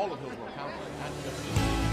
all of Hillsborough County, not just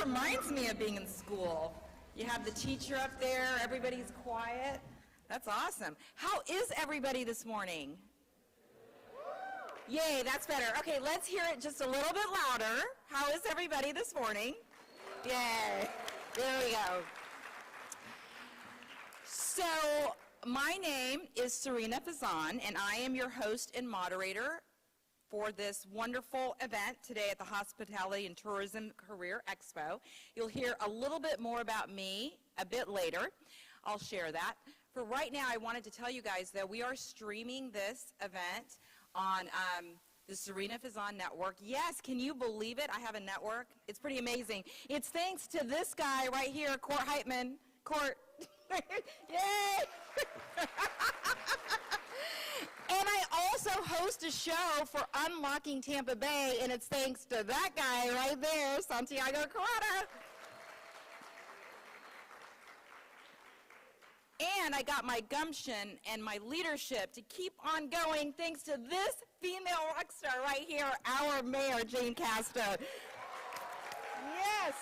reminds me of being in school. You have the teacher up there, everybody's quiet. That's awesome. How is everybody this morning? Yay, that's better. Okay, let's hear it just a little bit louder. How is everybody this morning? Yay. There we go. So, my name is Serena Fazan, and I am your host and moderator for this wonderful event today at the Hospitality and Tourism Career Expo. You'll hear a little bit more about me a bit later. I'll share that. For right now, I wanted to tell you guys that we are streaming this event on the Serena Fazan Network. Yes, can you believe it? I have a network. It's pretty amazing. It's thanks to this guy right here, Court Heitman. Court. Yay! And I also host a show for Unlocking Tampa Bay, and it's thanks to that guy right there, Santiago Carrata. And I got my gumption and my leadership to keep on going thanks to this female rock star right here, our mayor, Jane Casta. Yes.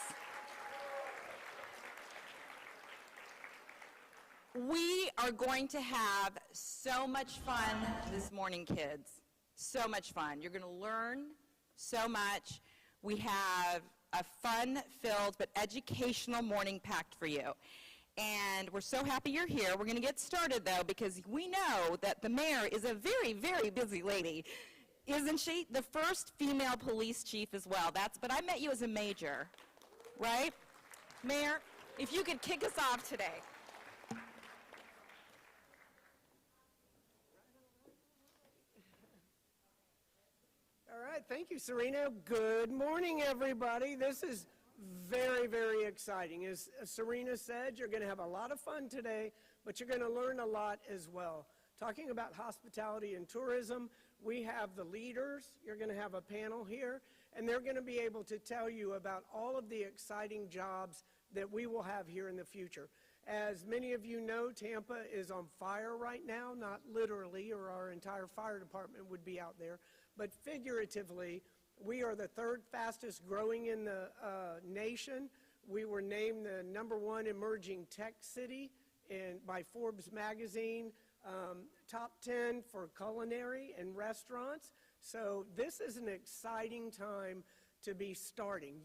We are going to have so much fun this morning, kids. So much fun. You're going to learn so much. We have a fun-filled but educational morning packed for you. And we're so happy you're here. We're going to get started, though, because we know that the mayor is a very, very busy lady. Isn't she? The first female police chief as well. But I met you as a major, right? Mayor, if you could kick us off today. All right, thank you, Serena. Good morning, everybody. This is very, very exciting. As Serena said, you're going to have a lot of fun today, but you're going to learn a lot as well. Talking about hospitality and tourism, we have the leaders. You're going to have a panel here, and they're going to be able to tell you about all of the exciting jobs that we will have here in the future. As many of you know, Tampa is on fire right now, not literally, or our entire fire department would be out there, but figuratively, we are the third fastest growing in the nation. We were named the #1 emerging tech city by Forbes magazine, top 10 for culinary and restaurants. So this is an exciting time to be starting.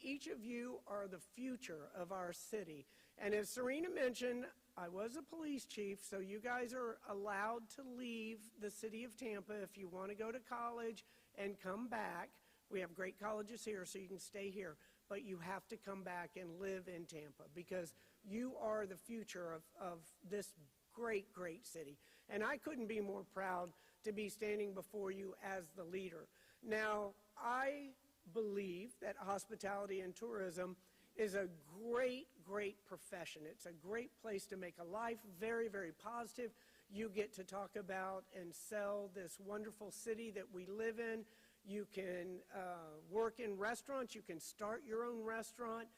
Each of you are the future of our city. And as Serena mentioned, I was a police chief, so you guys are allowed to leave the city of Tampa if you want to go to college and come back. We have great colleges here, so you can stay here. But you have to come back and live in Tampa because you are the future of this great, great city. And I couldn't be more proud to be standing before you as the leader. Now, I believe that hospitality and tourism is a great, great profession. It's a great place to make a life, very, very positive. You get to talk about and sell this wonderful city that we live in. You can work in restaurants. You can start your own restaurant,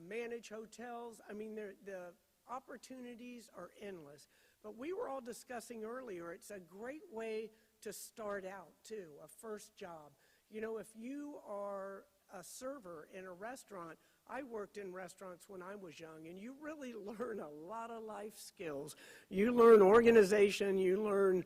manage hotels. I mean, the opportunities are endless. But we were all discussing earlier, it's a great way to start out, too, a first job. You know, if you are a server in a restaurant, I worked in restaurants when I was young, and you really learn a lot of life skills. You learn organization, you learn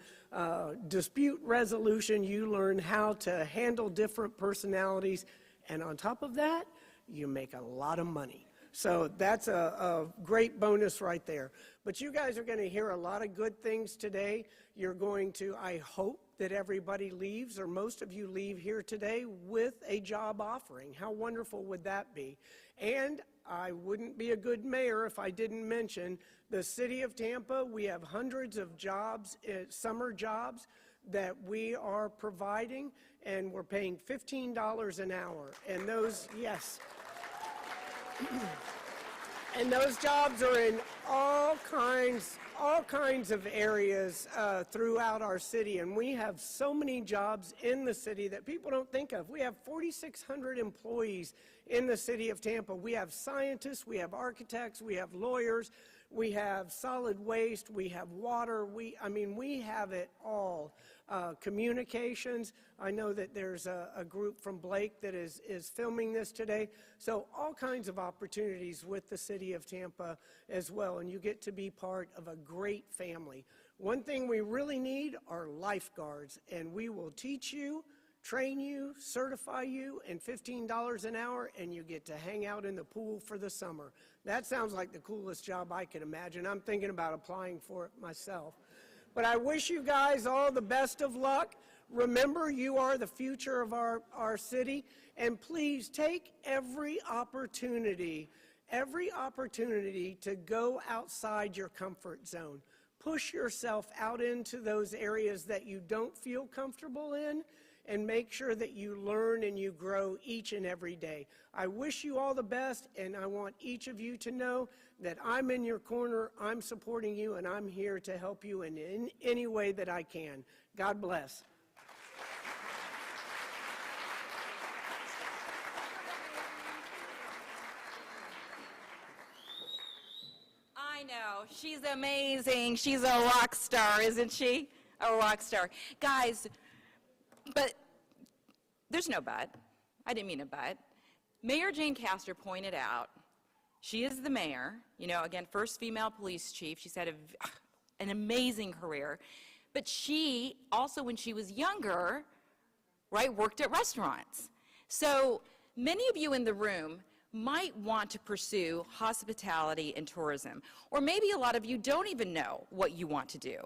dispute resolution, you learn how to handle different personalities, and on top of that, you make a lot of money. So that's a great bonus right there. But you guys are going to hear a lot of good things today. You're going to, I hope, that everybody leaves, or most of you leave here today with a job offering. How wonderful would that be? And I wouldn't be a good mayor if I didn't mention the city of Tampa. We have hundreds of jobs, summer jobs, that we are providing, and we're paying $15 an hour. And those, yes. And those jobs are in all kinds of areas throughout our city, and we have so many jobs in the city that people don't think of. We have 4,600 employees in the city of Tampa. We have scientists, we have architects, we have lawyers, we have solid waste, we have water, I mean, we have it all. Communications, I know that there's a group from Blake that is filming this today, so all kinds of opportunities with the city of Tampa as well, and you get to be part of a great family. One thing we really need are lifeguards, and we will teach you, train you, certify you, and $15 an hour, and you get to hang out in the pool for the summer. That sounds like the coolest job I can imagine. I'm thinking about applying for it myself. But I wish you guys all the best of luck. Remember, you are the future of our city, and please take every opportunity to go outside your comfort zone. Push yourself out into those areas that you don't feel comfortable in, and make sure that you learn and you grow each and every day. I wish you all the best, and I want each of you to know that I'm in your corner, I'm supporting you, and I'm here to help you in any way that I can. God bless. I know, she's amazing. She's a rock star, isn't she? A rock star. Guys, but there's no but. I didn't mean a but. Mayor Jane Castor pointed out, she is the mayor, you know, again, first female police chief. She's had an amazing career. But she also, when she was younger, right, worked at restaurants. So many of you in the room might want to pursue hospitality and tourism. Or maybe a lot of you don't even know what you want to do.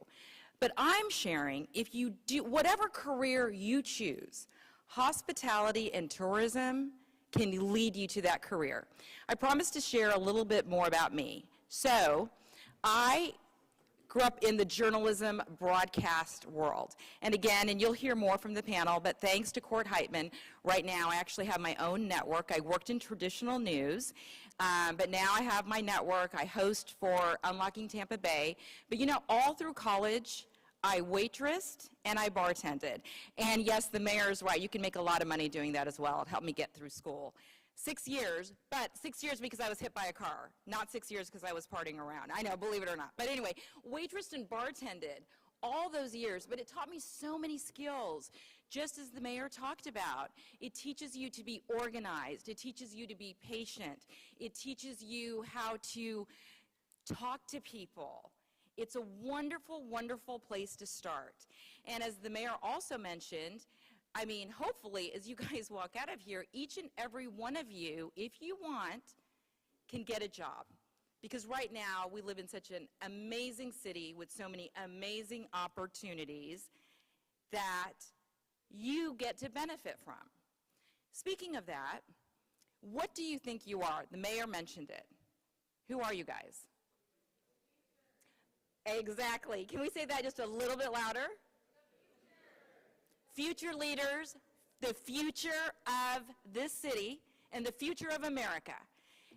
But I'm sharing, if you do, whatever career you choose, hospitality and tourism can lead you to that career. I promised to share a little bit more about me. So, I grew up in the journalism broadcast world. And again, and you'll hear more from the panel, but thanks to Court Heitman, right now I actually have my own network. I worked in traditional news, but now I have my network. I host for Unlocking Tampa Bay. But you know, all through college, I waitressed and I bartended. And yes, the mayor is right. You can make a lot of money doing that as well. It helped me get through school. 6 years, but 6 years because I was hit by a car, not 6 years because I was partying around. I know, believe it or not. But anyway, waitressed and bartended all those years, but it taught me so many skills, just as the mayor talked about. It teaches you to be organized. It teaches you to be patient. It teaches you how to talk to people. It's a wonderful, wonderful place to start. And as the mayor also mentioned, I mean, hopefully, as you guys walk out of here, each and every one of you, if you want, can get a job. Because right now, we live in such an amazing city with so many amazing opportunities that you get to benefit from. Speaking of that, what do you think you are? The mayor mentioned it. Who are you guys? Exactly. Can we say that just a little bit louder? Future leaders, the future of this city, and the future of America.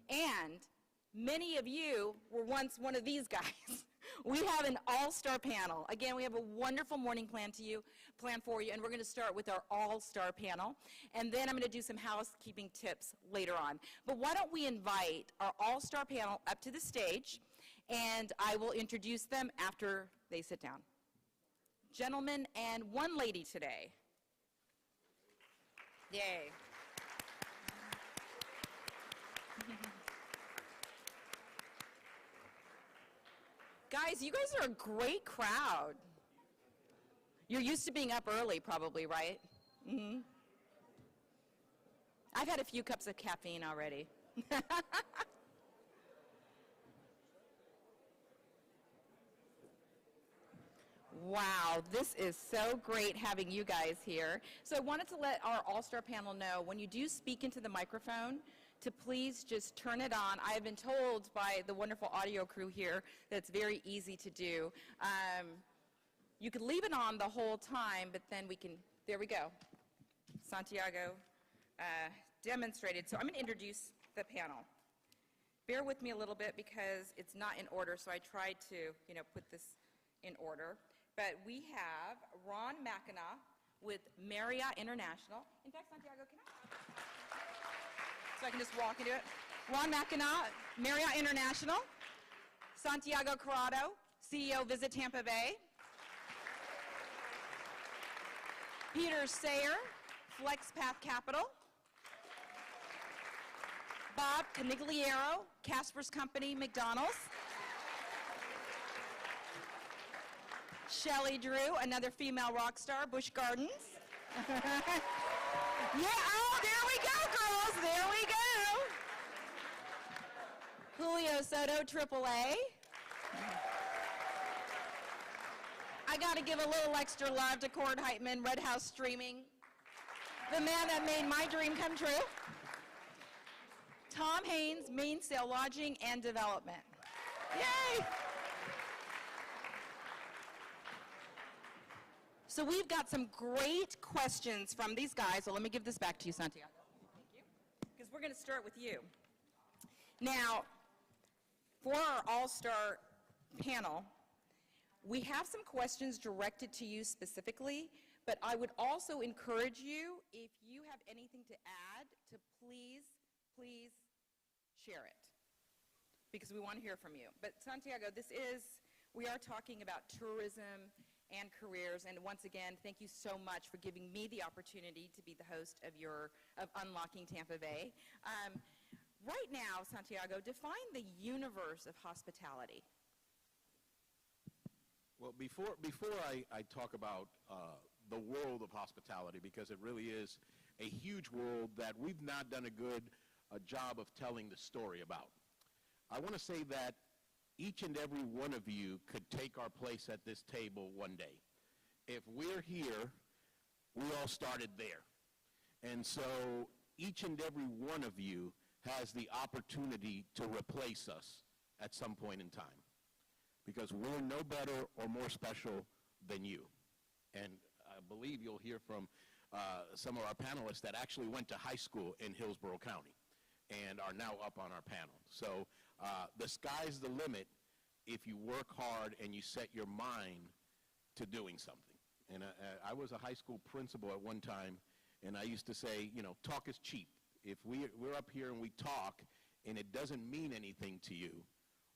And many of you were once one of these guys. We have an all-star panel. Again, we have a wonderful morning plan for you, and we're going to start with our all-star panel. And then I'm going to do some housekeeping tips later on. But why don't we invite our all-star panel up to the stage, and I will introduce them after they sit down. Gentlemen and one lady today. Yay. Guys, you guys are a great crowd. You're used to being up early probably, right? Mm-hmm. I've had a few cups of caffeine already. Wow, this is so great having you guys here. So I wanted to let our all-star panel know, when you do speak into the microphone, to please just turn it on. I have been told by the wonderful audio crew here that it's very easy to do. You could leave it on the whole time, but then we can, there we go. Santiago demonstrated. So I'm going to introduce the panel. Bear with me a little bit because it's not in order, so I tried to, put this in order. But we have Ron McEnaugh with Marriott International. In fact, Santiago, can I? So I can just walk into it. Ron McEnaugh, Marriott International. Santiago Corrado, CEO, Visit Tampa Bay. Peter Sayer, Flexpath Capital. Bob Canigliaro, Casper's Company, McDonald's. Shelley Drew, another female rock star, Busch Gardens. Yeah, oh, there we go, girls, there we go. Julio Soto, AAA. I got to give a little extra love to Cord Heitman, Red House Streaming, the man that made my dream come true. Tom Haynes, Mainsail Lodging and Development. Yay! So we've got some great questions from these guys. So let me give this back to you, Santiago. Thank you. Because we're going to start with you. Now, for our all-star panel, we have some questions directed to you specifically, but I would also encourage you, if you have anything to add, to please share it, because we want to hear from you. But Santiago, we are talking about tourism and careers, and once again, thank you so much for giving me the opportunity to be the host of Unlocking Tampa Bay. Right now, Santiago, define the universe of hospitality. Well, before I talk about the world of hospitality, because it really is a huge world that we've not done a good job of telling the story about, I want to say that each and every one of you could take our place at this table one day. If we're here, we all started there. And so each and every one of you has the opportunity to replace us at some point in time, because we're no better or more special than you. And I believe you'll hear from some of our panelists that actually went to high school in Hillsborough County and are now up on our panel. So the sky's the limit if you work hard and you set your mind to doing something. And I was a high school principal at one time, and I used to say, talk is cheap. If we're up here and we talk and it doesn't mean anything to you,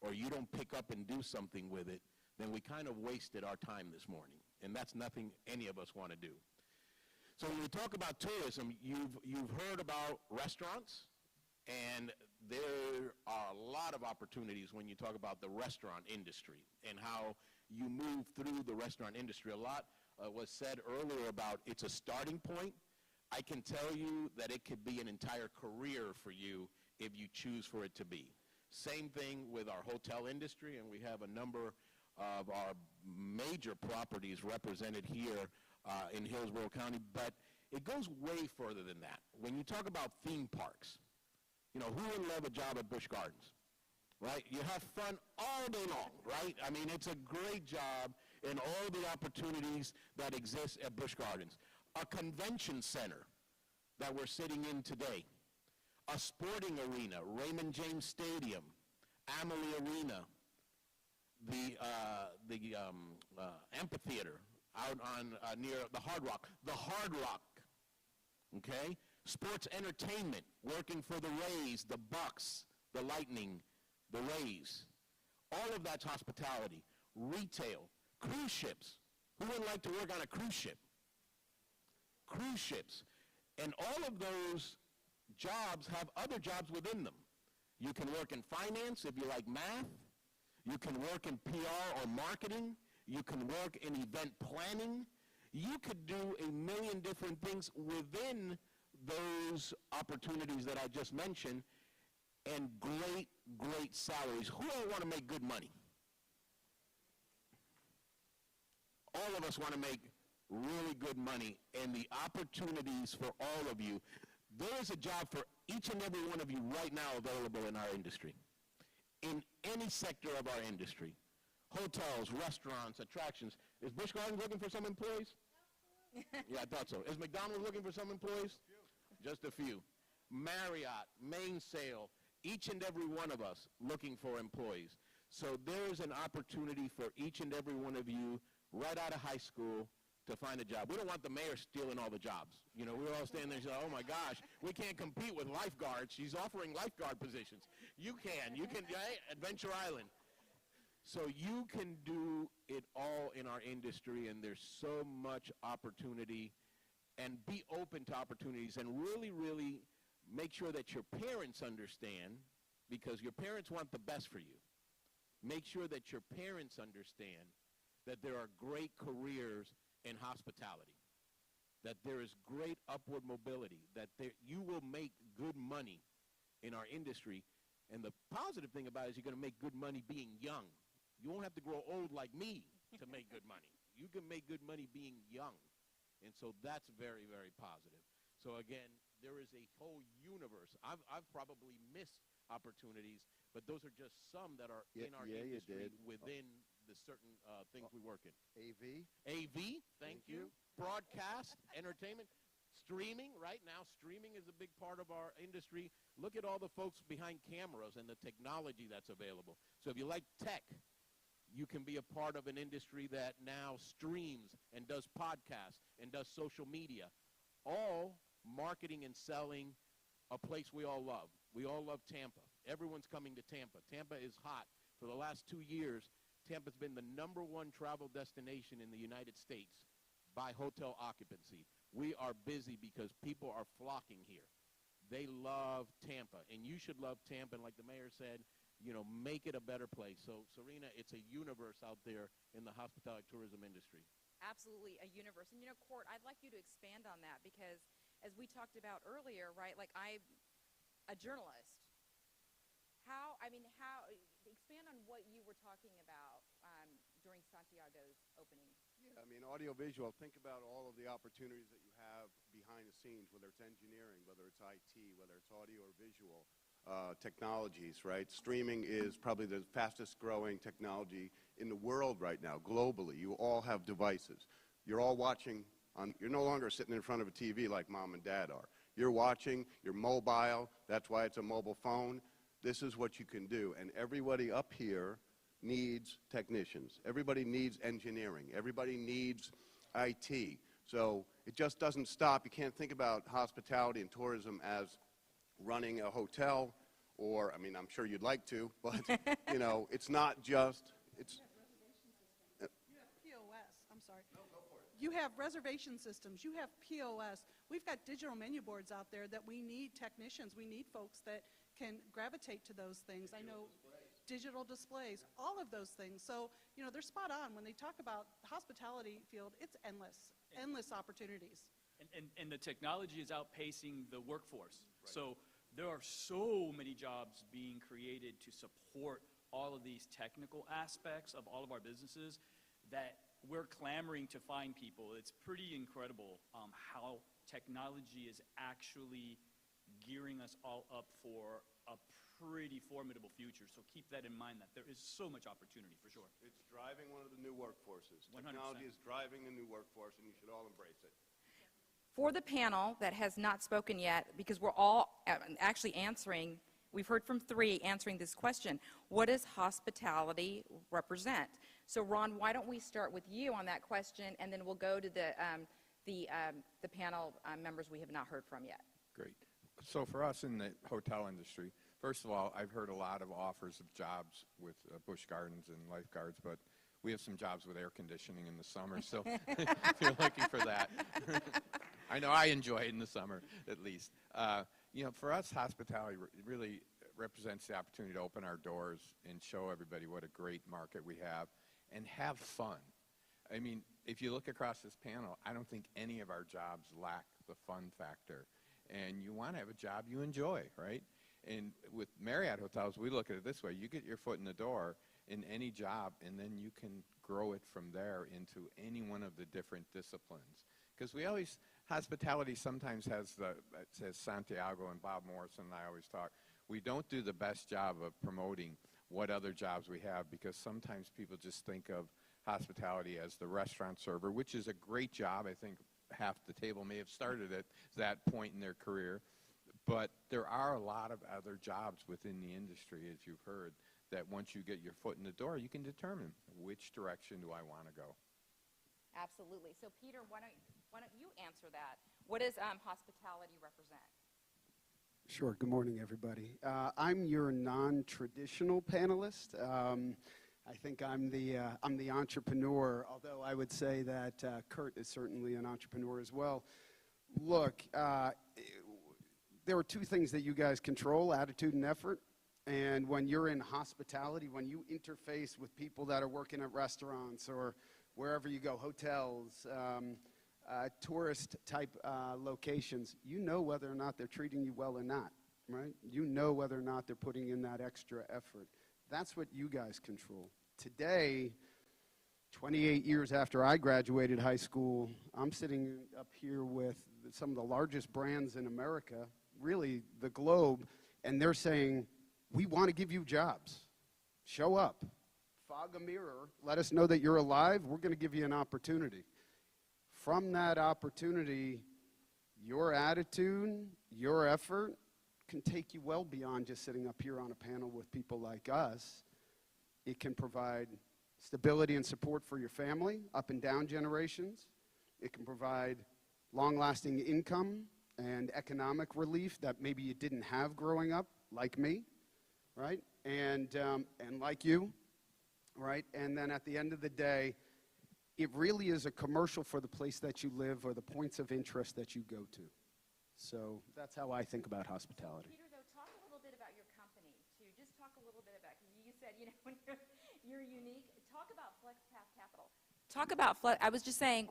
or you don't pick up and do something with it, then we kind of wasted our time this morning. And that's nothing any of us want to do. So when we talk about tourism, you've heard about restaurants, and there are a lot of opportunities when you talk about the restaurant industry and how you move through the restaurant industry. A lot was said earlier about it's a starting point. I can tell you that it could be an entire career for you if you choose for it to be. Same thing with our hotel industry, and we have a number of our major properties represented here in Hillsborough County, but it goes way further than that. When you talk about theme parks, who wouldn't love a job at Busch Gardens, right? You have fun all day long, right? I mean, it's a great job and all the opportunities that exist at Busch Gardens. A convention center that we're sitting in today, a sporting arena, Raymond James Stadium, Amalie Arena, the amphitheater out on near the Hard Rock, okay? Sports entertainment, working for the Rays, the Bucks, the Lightning, the Rays. All of that's hospitality. Retail, cruise ships. Who wouldn't like to work on a cruise ship? Cruise ships. And all of those jobs have other jobs within them. You can work in finance if you like math. You can work in PR or marketing. You can work in event planning. You could do a million different things within those opportunities that I just mentioned, and great, great salaries. Who don't want to make good money? All of us want to make really good money, and the opportunities for all of you. There is a job for each and every one of you right now available in our industry, in any sector of our industry. Hotels, restaurants, attractions. Is Busch Gardens looking for some employees? Yeah, I thought so. Is McDonald's looking for some employees? Just a few. Marriott, Mainsail, each and every one of us looking for employees. So there's an opportunity for each and every one of you right out of high school to find a job. We don't want the mayor stealing all the jobs. We're all standing there and saying, oh my gosh, we can't compete with lifeguards. She's offering lifeguard positions. You can, hey, Adventure Island. So you can do it all in our industry, and there's so much opportunity, and be open to opportunities, and really, really make sure that your parents understand, because your parents want the best for you. Make sure that your parents understand that there are great careers in hospitality, that there is great upward mobility, that you will make good money in our industry. And the positive thing about it is you're going to make good money being young. You won't have to grow old like me to make good money. You can make good money being young. And so that's very, very positive. So again, there is a whole universe. I've probably missed opportunities, but those are just some that are in our industry within the certain things we work in. AV, thank you. Broadcast, entertainment. Streaming, right now, streaming is a big part of our industry. Look at all the folks behind cameras and the technology that's available. So if you like tech, you can be a part of an industry that now streams and does podcasts and does social media, all marketing and selling a place we all love. We all love Tampa. Everyone's coming to Tampa. Tampa is hot. For the last 2 years, Tampa's been the #1 travel destination in the United States by hotel occupancy. We are busy because people are flocking here. They love Tampa, and you should love Tampa. And like the mayor said, you know, make it a better place. So, Serena, it's a universe out there in the hospitality tourism industry. Absolutely, a universe. And, you know, Court, I'd like you to expand on that because, as we talked about earlier, right, like I'm a journalist. Expand on what you were talking about during Santiago's opening. Yeah, I mean, audiovisual, think about all of the opportunities that you have behind the scenes, whether it's engineering, whether it's IT, whether it's audio or visual technologies, right? Streaming is probably the fastest growing technology in the world right now, globally. You all have devices. You're all watching you're no longer sitting in front of a TV like mom and dad are. You're watching, you're mobile, that's why it's a mobile phone. This is what you can do, and everybody up here needs technicians. Everybody needs engineering. Everybody needs IT. So it just doesn't stop. You can't think about hospitality and tourism as running a hotel, or, I mean, I'm sure you'd like to, but, you know, it's not just, it's... You have POS, I'm sorry. No, go for it. You have reservation systems, you have POS. We've got digital menu boards out there that we need technicians, we need folks that can gravitate to those things. I know digital displays, all of those things. So, you know, they're spot on. When they talk about the hospitality field, it's endless opportunities. And the technology is outpacing the workforce. Right. So there are so many jobs being created to support all of these technical aspects of all of our businesses that we're clamoring to find people. It's pretty incredible how technology is actually gearing us all up for a pretty formidable future. So keep that in mind, that there is so much opportunity for sure. It's driving one of the new workforces. 100%. Technology is driving the new workforce, and you should all embrace it. For the panel that has not spoken yet, because we're all actually answering, we've heard from 3 answering this question, what does hospitality represent? So Ron, why don't we start with you on that question, and then we'll go to the panel members we have not heard from yet. Great. So for us in the hotel industry, first of all, I've heard a lot of offers of jobs with Busch Gardens and lifeguards, but we have some jobs with air conditioning in the summer, so if you're looking for that. I know I enjoy it in the summer, at least. You know, for us, hospitality really represents the opportunity to open our doors and show everybody what a great market we have and have fun. I mean, if you look across this panel, I don't think any of our jobs lack the fun factor. And you want to have a job you enjoy, right? And with Marriott hotels, we look at it this way. You get your foot in the door in any job, and then you can grow it from there into any one of the different disciplines. Because we always, hospitality sometimes has it says Santiago and Bob Morrison and I always talk, we don't do the best job of promoting what other jobs we have, because sometimes people just think of hospitality as the restaurant server, which is a great job. I think half the table may have started at that point in their career. But there are a lot of other jobs within the industry, as you've heard, that once you get your foot in the door, you can determine which direction do I want to go. Absolutely. So Peter, why don't you answer that? What does hospitality represent? Sure. Good morning, everybody. I'm your non-traditional panelist. I think I'm the entrepreneur, although I would say that Kurt is certainly an entrepreneur as well. Look, there are two things that you guys control, attitude and effort. And when you're in hospitality, when you interface with people that are working at restaurants or wherever you go, hotels, tourist-type locations, you know whether or not they're treating you well or not, right? You know whether or not they're putting in that extra effort. That's what you guys control. Today, 28 years after I graduated high school, I'm sitting up here with some of the largest brands in America, really the globe, and they're saying, we want to give you jobs. Show up. Fog a mirror. Let us know that you're alive. We're going to give you an opportunity. From that opportunity, your attitude, your effort can take you well beyond just sitting up here on a panel with people like us. It can provide stability and support for your family, up and down generations. It can provide long-lasting income and economic relief that maybe you didn't have growing up, like me, right? And like you, right? And then at the end of the day, it really is a commercial for the place that you live or the points of interest that you go to. So that's how I think about hospitality. Peter, though, talk a little bit about your company, too. Just talk a little bit about, because you said, you know, when you're unique. Talk about Flexpath Capital. Talk about, I was just saying,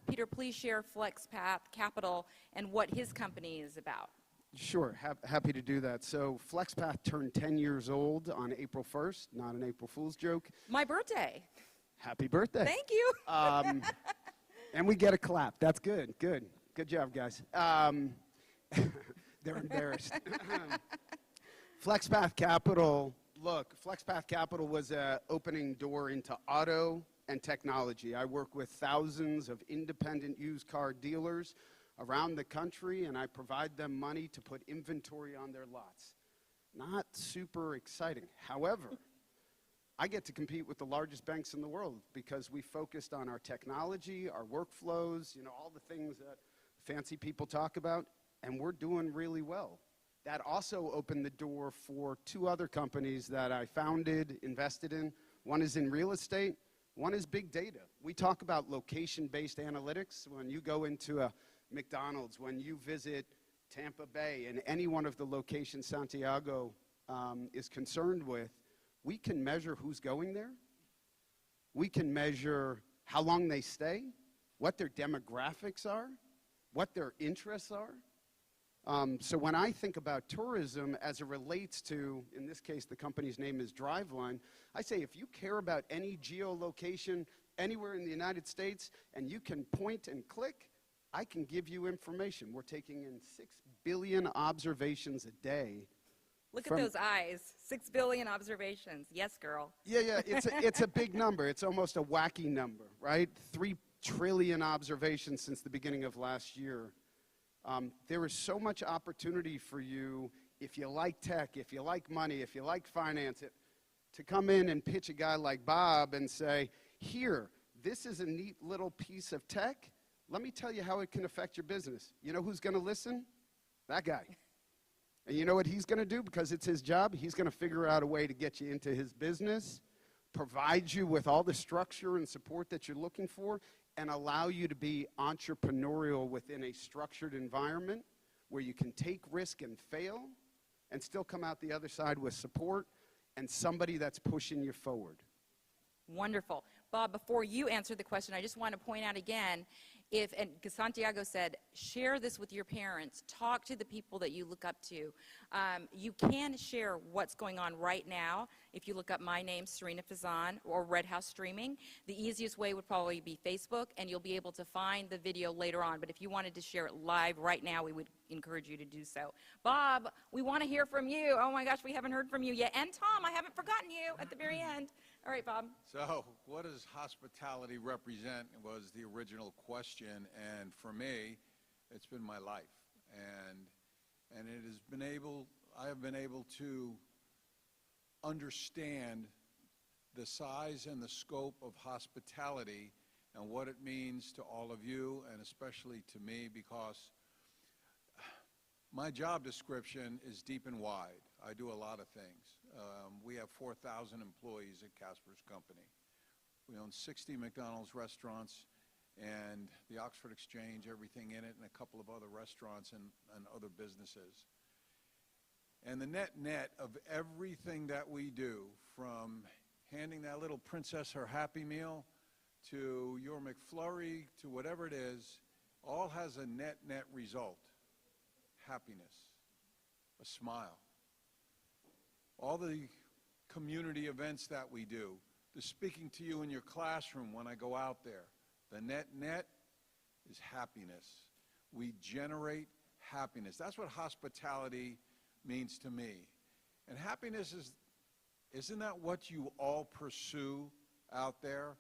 Peter, please share Flexpath Capital and what his company is about. Sure, happy to do that. So Flexpath turned 10 years old on April 1st, not an April Fool's joke. My birthday. Happy birthday. Thank you. And we get a clap. That's good, good. Good job, guys. They're embarrassed. Flexpath Capital, look, Flexpath Capital was an opening door into auto and technology. I work with thousands of independent used car dealers around the country, and I provide them money to put inventory on their lots. Not super exciting. However, I get to compete with the largest banks in the world because we focused on our technology, our workflows, you know, all the things that fancy people talk about, and we're doing really well. That also opened the door for two other companies that I founded, invested in. One is in real estate, one is big data. We talk about location-based analytics. When you go into a McDonald's, when you visit Tampa Bay and any one of the locations Santiago is concerned with, we can measure who's going there. We can measure how long they stay, what their demographics are, what their interests are. So when I think about tourism as it relates to, in this case, the company's name is Driveline, I say if you care about any geolocation anywhere in the United States and you can point and click, I can give you information. We're taking in 6 billion observations a day. Look at those eyes. 6 billion observations. Yes, girl. Yeah, it's a big number. It's almost a wacky number, right? 3 trillion observations since the beginning of last year. There is so much opportunity for you if you like tech, if you like money, if you like finance, to come in and pitch a guy like Bob and say, here, this is a neat little piece of tech. Let me tell you how it can affect your business. You know who's going to listen? That guy. And you know what he's going to do? Because it's his job, he's going to figure out a way to get you into his business, provide you with all the structure and support that you're looking for, and allow you to be entrepreneurial within a structured environment where you can take risk and fail and still come out the other side with support and somebody that's pushing you forward. Wonderful. Bob, before you answer the question, I just want to point out again, because Santiago said, share this with your parents. Talk to the people that you look up to. You can share what's going on right now. If you look up my name, Serena Fazan, or Red House Streaming, the easiest way would probably be Facebook, and you'll be able to find the video later on. But if you wanted to share it live right now, we would encourage you to do so. Bob, we want to hear from you. Oh my gosh, we haven't heard from you yet. And Tom, I haven't forgotten you at the very end. All right, Bob. So what does hospitality represent was the original question, and for me, it's been my life. And it has been I have been able to understand the size and the scope of hospitality and what it means to all of you, and especially to me, because my job description is deep and wide. I do a lot of things. We have 4,000 employees at Casper's company. We own 60 McDonald's restaurants and the Oxford Exchange, everything in it, and a couple of other restaurants and other businesses. And the net of everything that we do, from handing that little princess her Happy Meal to your McFlurry to whatever it is, all has a net result. Happiness, a smile. All the community events that we do, the speaking to you in your classroom when I go out there, the net is happiness. We generate happiness. That's what hospitality means to me. And happiness isn't that what you all pursue out there?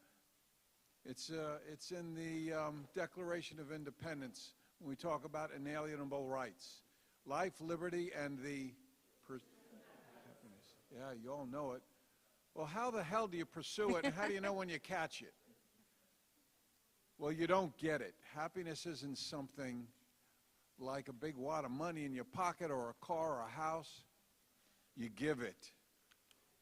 It's in the Declaration of Independence when we talk about inalienable rights. Life, liberty, and the happiness. Yeah, you all know it. Well, how the hell do you pursue it, and how do you know when you catch it? Well, you don't get it. Happiness isn't something like a big wad of money in your pocket or a car or a house. You give it,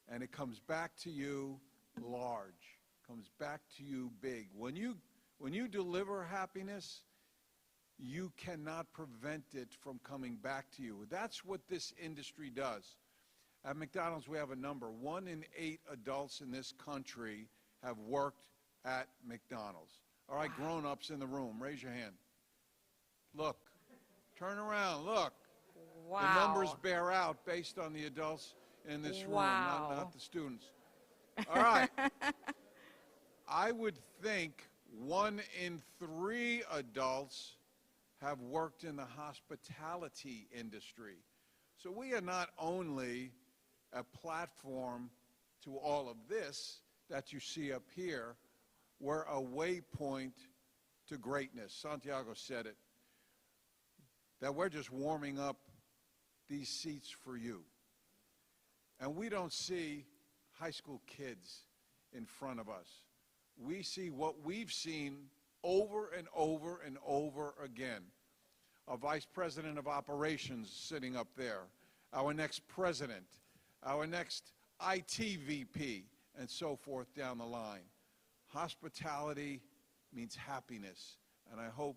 and it comes back to you large, comes back to you big. When you deliver happiness, you cannot prevent it from coming back to you. That's what this industry does. At McDonald's, we have a number. 1 in 8 adults in this country have worked at McDonald's. All right, grown-ups in the room, raise your hand. Look, turn around, look. Wow. The numbers bear out based on the adults in this room, not the students. All right. I would think 1 in 3 adults have worked in the hospitality industry. So we are not only a platform to all of this that you see up here, we're a waypoint to greatness. Santiago said it, that we're just warming up these seats for you. And we don't see high school kids in front of us. We see what we've seen over and over and over again. A vice president of operations sitting up there, our next president, our next IT VP, and so forth down the line. Hospitality means happiness, and I hope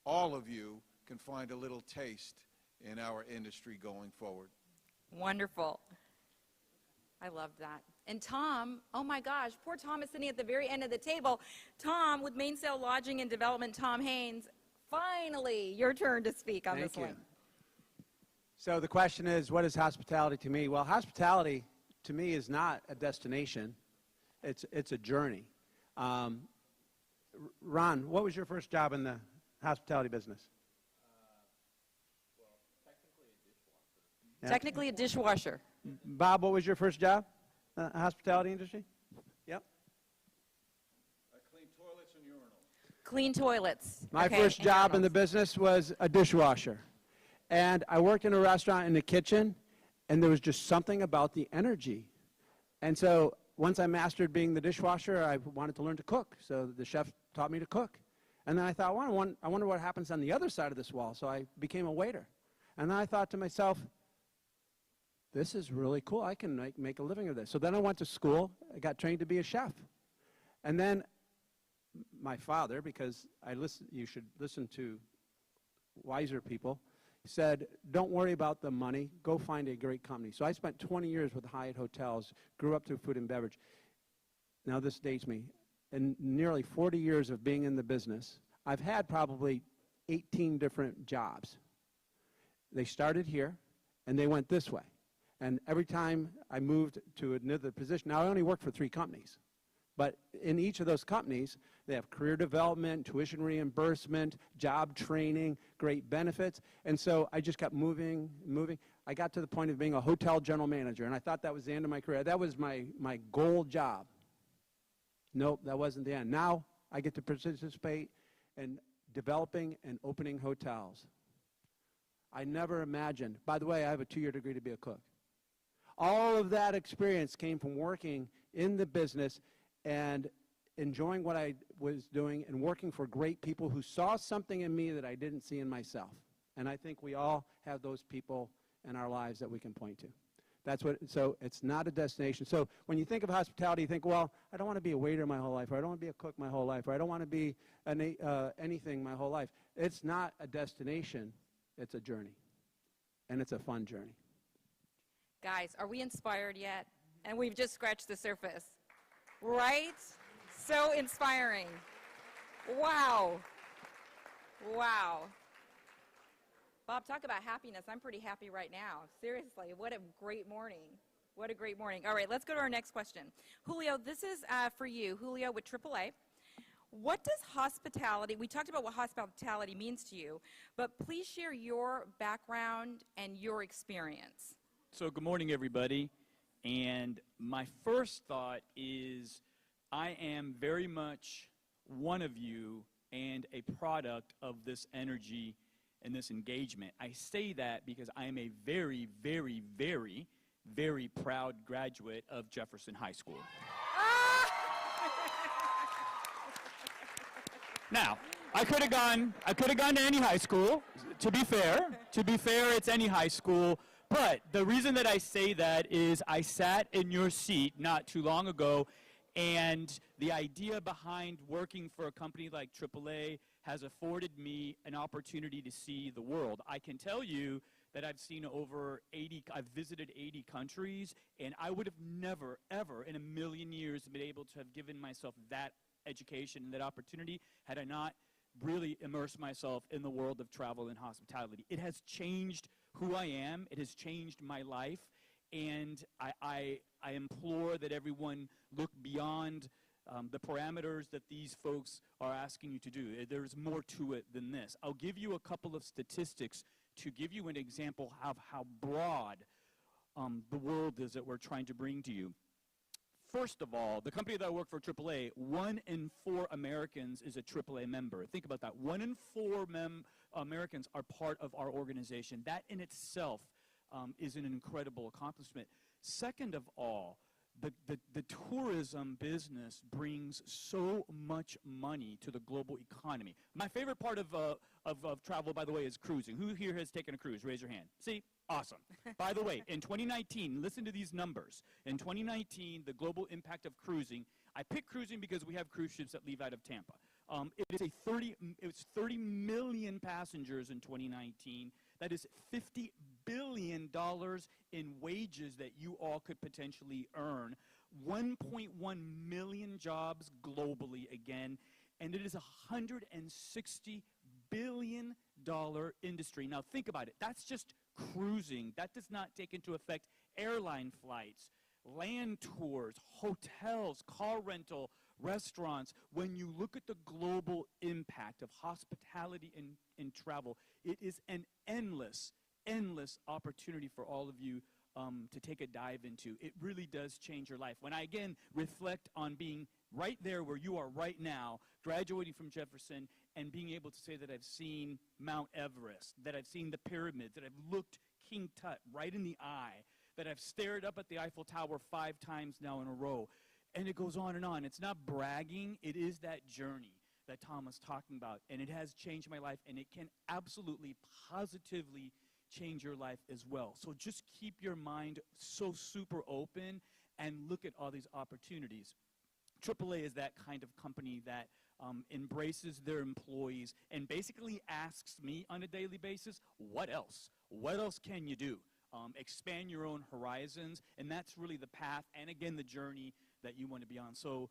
all of you can find a little taste in our industry going forward. Wonderful. I love that. And Tom, oh my gosh, poor Tom is sitting at the very end of the table. Tom, with Mainsail Lodging and Development, Tom Haynes, finally, your turn to speak on this one. So the question is, what is hospitality to me? Well, hospitality to me is not a destination. It's a journey. Ron, what was your first job in the hospitality business? Technically a dishwasher. Bob, what was your first job? Hospitality industry? Yep. I clean toilets and urinals. Clean toilets. My Okay, first and job in the urinals. business was a dishwasher. And I worked in a restaurant in the kitchen, and there was just something about the energy. And so once I mastered being the dishwasher, I wanted to learn to cook. So the chef taught me to cook. And then I thought, well, I wonder what happens on the other side of this wall. So I became a waiter. And then I thought to myself, this is really cool. I can make a living of this. So then I went to school. I got trained to be a chef. And then my father, because you should listen to wiser people, said, don't worry about the money. Go find a great company. So I spent 20 years with Hyatt Hotels, grew up through food and beverage. Now this dates me. In nearly 40 years of being in the business, I've had probably 18 different jobs. They started here, and they went this way. And every time I moved to another position, now I only worked for 3 companies. But in each of those companies, they have career development, tuition reimbursement, job training, great benefits. And so I just kept moving. I got to the point of being a hotel general manager, and I thought that was the end of my career. That was my goal job. Nope, that wasn't the end. Now I get to participate in developing and opening hotels. I never imagined. By the way, I have a 2-year degree to be a cook. All of that experience came from working in the business and enjoying what I was doing and working for great people who saw something in me that I didn't see in myself. And I think we all have those people in our lives that we can point to. That's what, so it's not a destination. So when you think of hospitality, you think, well, I don't want to be a waiter my whole life, or I don't want to be a cook my whole life, or I don't want to be anything my whole life. It's not a destination, it's a journey. And it's a fun journey. Guys, are we inspired yet? And we've just scratched the surface, right? So inspiring. Wow. Wow. Bob, talk about happiness. I'm pretty happy right now. Seriously, what a great morning. What a great morning. All right, let's go to our next question. Julio, this is for you. Julio with AAA. What does hospitality, we talked about what hospitality means to you, but please share your background and your experience. So good morning, everybody. And my first thought is I am very much one of you and a product of this energy and this engagement. I say that because I am a very, very, very, very proud graduate of Jefferson High School. Now, I could have gone to any high school, to be fair. To be fair, it's any high school. But the reason that I say that is I sat in your seat not too long ago, and the idea behind working for a company like AAA has afforded me an opportunity to see the world. I can tell you that I've visited 80 countries, and I would have never, ever in a million years been able to have given myself that education and that opportunity had I not really immersed myself in the world of travel and hospitality. It has changed who I am. It has changed my life. And I implore that everyone look beyond the parameters that these folks are asking you to do. There's more to it than this. I'll give you a couple of statistics to give you an example of how broad the world is that we're trying to bring to you. First of all, the company that I work for, AAA, 1 in 4 Americans is a AAA member. Think about that. 1 in 4 Americans are part of our organization. That in itself is an incredible accomplishment. Second of all, the tourism business brings so much money to the global economy. My favorite part of travel, by the way, is cruising. Who here has taken a cruise? Raise your hand. See? Awesome. By the way, in 2019, listen to these numbers. In 2019, the global impact of cruising, I picked cruising because we have cruise ships that leave out of Tampa. It was 30 million passengers in 2019. That is $50 billion in wages that you all could potentially earn. 1.1 million jobs globally again, and it is a $160 billion industry. Now think about it. That's just cruising. That does not take into effect airline flights, land tours, hotels, car rental, restaurants. When you look at the global impact of hospitality and travel, it is an endless opportunity for all of you to take a dive into. It really does change your life. When I, again, reflect on being right there where you are right now, graduating from Jefferson, and being able to say that I've seen Mount Everest, that I've seen the pyramids, that I've looked King Tut right in the eye, that I've stared up at the Eiffel Tower 5 times now in a row. And it goes on and on. It's not bragging. It is that journey that Tom was talking about. And it has changed my life, and it can absolutely, positively change your life as well. So just keep your mind so super open and look at all these opportunities. AAA is that kind of company that embraces their employees and basically asks me on a daily basis, what else? What else can you do? Expand your own horizons, and that's really the path and, again, the journey that you want to be on. So,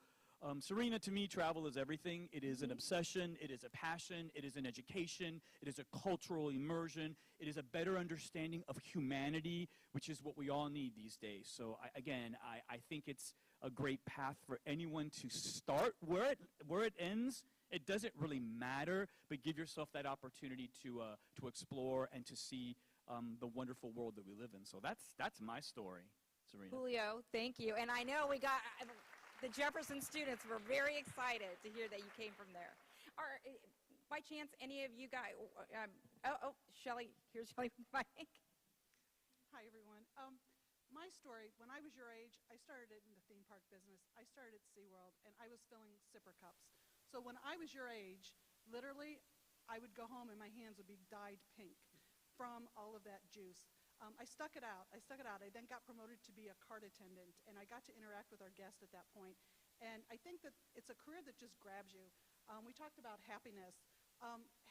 Serena, to me, travel is everything. It is an obsession. It is a passion. It is an education. It is a cultural immersion. It is a better understanding of humanity, which is what we all need these days. So, I think it's a great path for anyone to start. Where it ends, it doesn't really matter, but give yourself that opportunity to explore and to see the wonderful world that we live in. So that's my story, Serena. Julio, thank you. And I know we got the Jefferson students were very excited to hear that you came from there. By chance, any of you guys, Shelly, here's Shelly with the mic. Hi, everyone. My story, when I was your age, I started in the theme park business. I started at SeaWorld, and I was filling sipper cups. So when I was your age, literally, I would go home and my hands would be dyed pink from all of that juice. I stuck it out. I then got promoted to be a cart attendant, and I got to interact with our guests at that point. And I think that it's a career that just grabs you. We talked about happiness.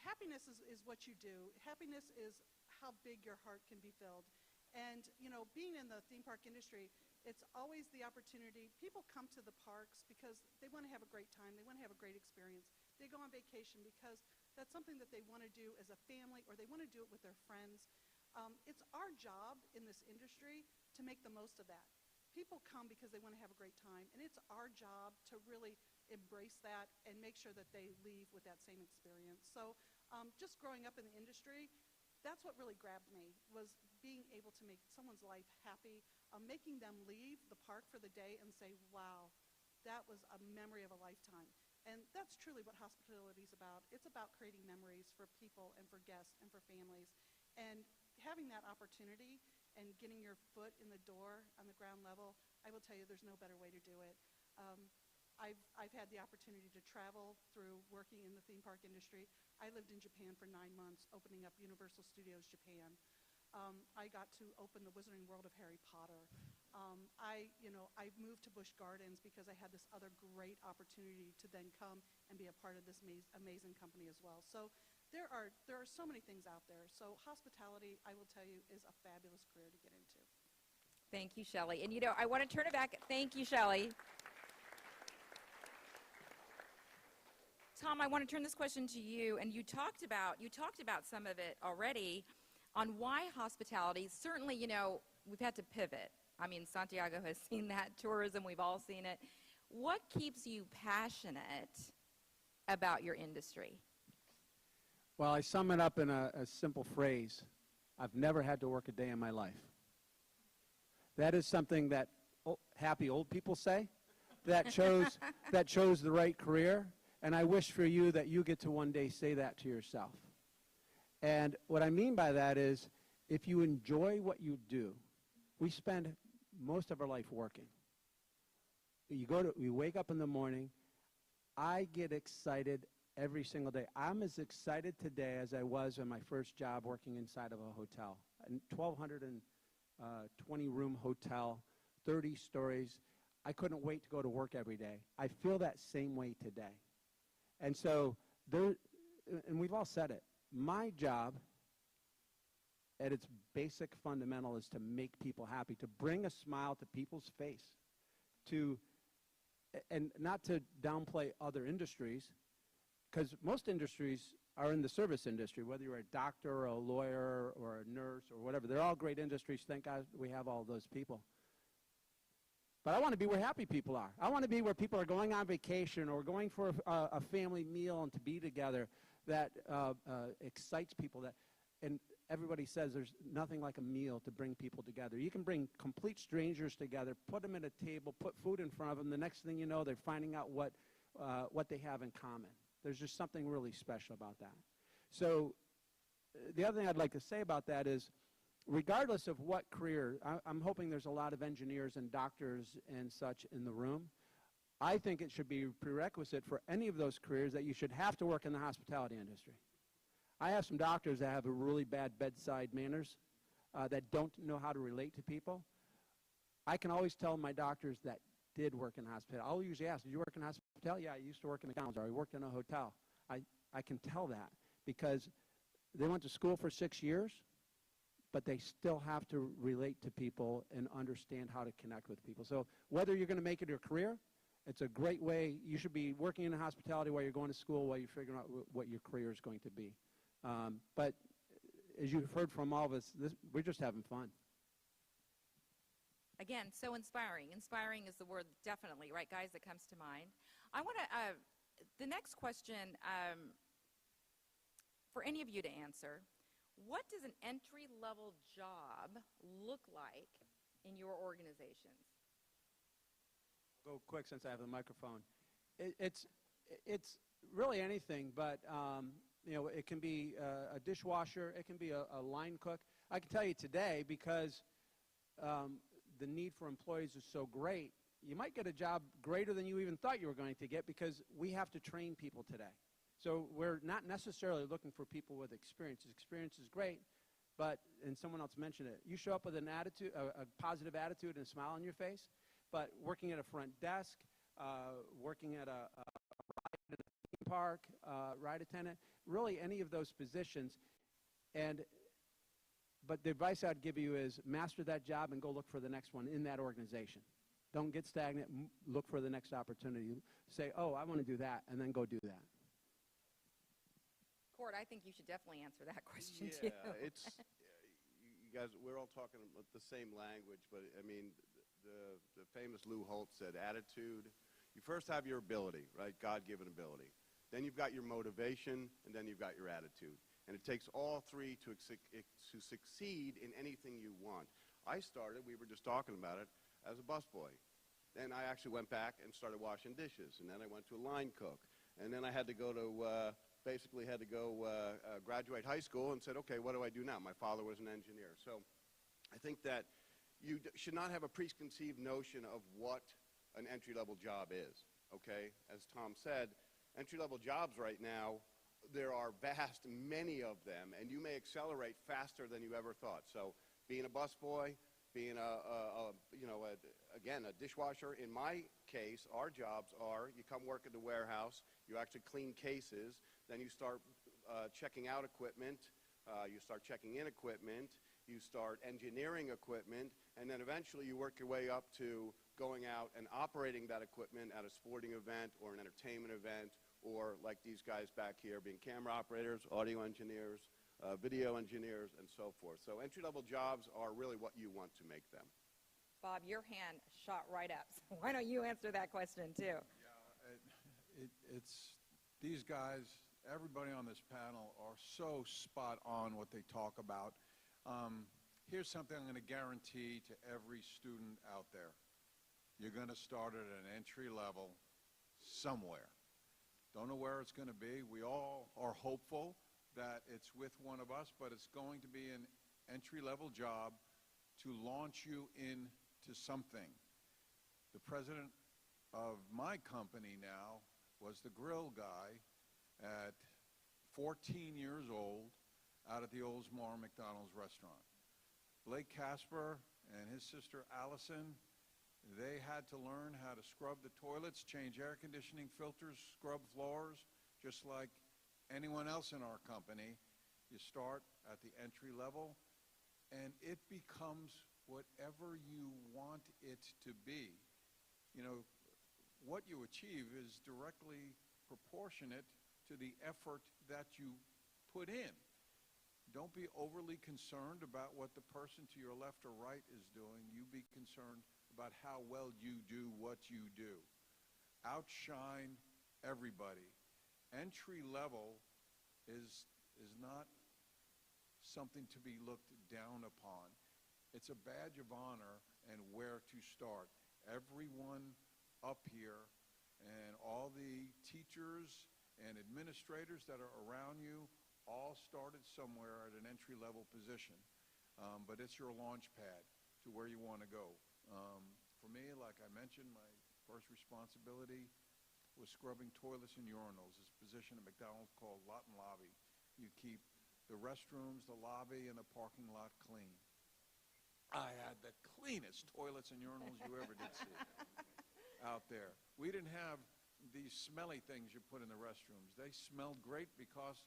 Happiness is what you do. Happiness is how big your heart can be filled. And, you know, being in the theme park industry, it's always the opportunity. People come to the parks because they want to have a great time. They want to have a great experience. They go on vacation because that's something that they want to do as a family, or they want to do it with their friends. It's our job in this industry to make the most of that. People come because they want to have a great time, and it's our job to really embrace that and make sure that they leave with that same experience. So just growing up in the industry, that's what really grabbed me, was being able to make someone's life happy, making them leave the park for the day and say, wow, that was a memory of a lifetime. And that's truly what hospitality is about. It's about creating memories for people and for guests and for families. And having that opportunity and getting your foot in the door on the ground level, I will tell you there's no better way to do it. I've had the opportunity to travel through working in the theme park industry. I lived in Japan for 9 months, opening up Universal Studios Japan. I got to open the Wizarding World of Harry Potter. I moved to Busch Gardens because I had this other great opportunity to then come and be a part of this amazing company as well. So there are so many things out there. So hospitality, I will tell you, is a fabulous career to get into. Thank you, Shelley. And, you know, I want to turn it back. Thank you, Shelley. Tom, I want to turn this question to you. And you talked about some of it already on why hospitality. Certainly, you know, we've had to pivot. I mean, Santiago has seen that, tourism, we've all seen it. What keeps you passionate about your industry? Well, I sum it up in a simple phrase. I've never had to work a day in my life. That is something that happy old people say, that chose the right career, and I wish for you that you get to one day say that to yourself. And what I mean by that is, if you enjoy what you do, we spend most of our life working. You wake up in the morning. I get excited every single day. I'm as excited today as I was in my first job working inside of a hotel. A 1,220-room hotel, 30 stories. I couldn't wait to go to work every day. I feel that same way today. And so, and we've all said it, my job at its basic fundamental is to make people happy, to bring a smile to people's face, and not to downplay other industries, because most industries are in the service industry, whether you're a doctor or a lawyer or a nurse or whatever. They're all great industries. Thank God we have all those people. But I want to be where happy people are. I want to be where people are going on vacation or going for a family meal and to be together. That excites people. And everybody says there's nothing like a meal to bring people together. You can bring complete strangers together, put them at a table, put food in front of them. The next thing you know, they're finding out what they have in common. There's just something really special about that. So the other thing I'd like to say about that is, regardless of what career, I'm hoping there's a lot of engineers and doctors and such in the room. I think it should be a prerequisite for any of those careers that you should have to work in the hospitality industry. I have some doctors that have a really bad bedside manners, that don't know how to relate to people. I can always tell my doctors that did work in hospitality. I'll usually ask, did you work in hospitality? Yeah, I used to work in McDonald's, or I worked in a hotel. I can tell that because they went to school for 6 years, but they still have to relate to people and understand how to connect with people. So whether you're going to make it your career, it's a great way. You should be working in hospitality while you're going to school, while you're figuring out what your career is going to be. But as you've heard from all of us, we're just having fun. Again, so inspiring. Inspiring is the word, definitely, right, guys, that comes to mind. I want to, the next question, for any of you to answer, what does an entry-level job look like in your organizations? Go quick since I have the microphone. It's really anything, but you know, it can be a dishwasher, it can be a line cook. I can tell you today, because the need for employees is so great, you might get a job greater than you even thought you were going to get, because we have to train people today. So we're not necessarily looking for people with experience. Experience is great, but, and someone else mentioned it, you show up with an attitude, a positive attitude and a smile on your face, but working at a front desk, working at a theme park, ride attendant, really any of those positions. But the advice I'd give you is master that job and go look for the next one in that organization. Don't get stagnant. Look for the next opportunity. Say, oh, I want to do that, and then go do that. Cord, I think you should definitely answer that question, Yeah, too. it's, you guys, we're all talking about the same language, but I mean, the famous Lou Holtz said, attitude, you first have your ability, right, God-given ability. Then you've got your motivation, and then you've got your attitude. And it takes all three to succeed in anything you want. I started, we were just talking about it, as a busboy. Then I actually went back and started washing dishes, and then I went to a line cook. And then I had to go to, graduate high school and said, okay, what do I do now? My father was an engineer. So I think that you should not have a preconceived notion of what an entry-level job is, okay? As Tom said, entry-level jobs right now, there are many of them, and you may accelerate faster than you ever thought. So being a busboy, being again, a dishwasher, in my case, our jobs are, you come work at the warehouse, you actually clean cases, then you start checking out equipment, you start checking in equipment, you start engineering equipment, and then eventually you work your way up to going out and operating that equipment at a sporting event or an entertainment event, or like these guys back here, being camera operators, audio engineers, video engineers, and so forth. So entry-level jobs are really what you want to make them. Bob, your hand shot right up, so why don't you answer that question, too? Yeah, it's these guys, everybody on this panel are so spot on what they talk about. Here's something I'm going to guarantee to every student out there. You're going to start at an entry level somewhere. Don't know where it's going to be. We all are hopeful that it's with one of us, but it's going to be an entry-level job to launch you into something. The president of my company now was the grill guy at 14 years old out at the Oldsmar McDonald's restaurant. Blake Casper and his sister Allison, they had to learn how to scrub the toilets, change air conditioning filters, scrub floors, just like anyone else in our company. You start at the entry level, and it becomes whatever you want it to be. You know, what you achieve is directly proportionate to the effort that you put in. Don't be overly concerned about what the person to your left or right is doing. You be concerned about how well you do what you do. Outshine everybody. Entry level is not something to be looked down upon. It's a badge of honor and where to start. Everyone up here and all the teachers and administrators that are around you all started somewhere at an entry-level position. But it's your launch pad to where you want to go. For me, like I mentioned, my first responsibility was scrubbing toilets and urinals. It's a position at McDonald's called lot and lobby. You keep the restrooms, the lobby, and the parking lot clean. I had the cleanest toilets and urinals you ever did see out there. We didn't have these smelly things you put in the restrooms. They smelled great because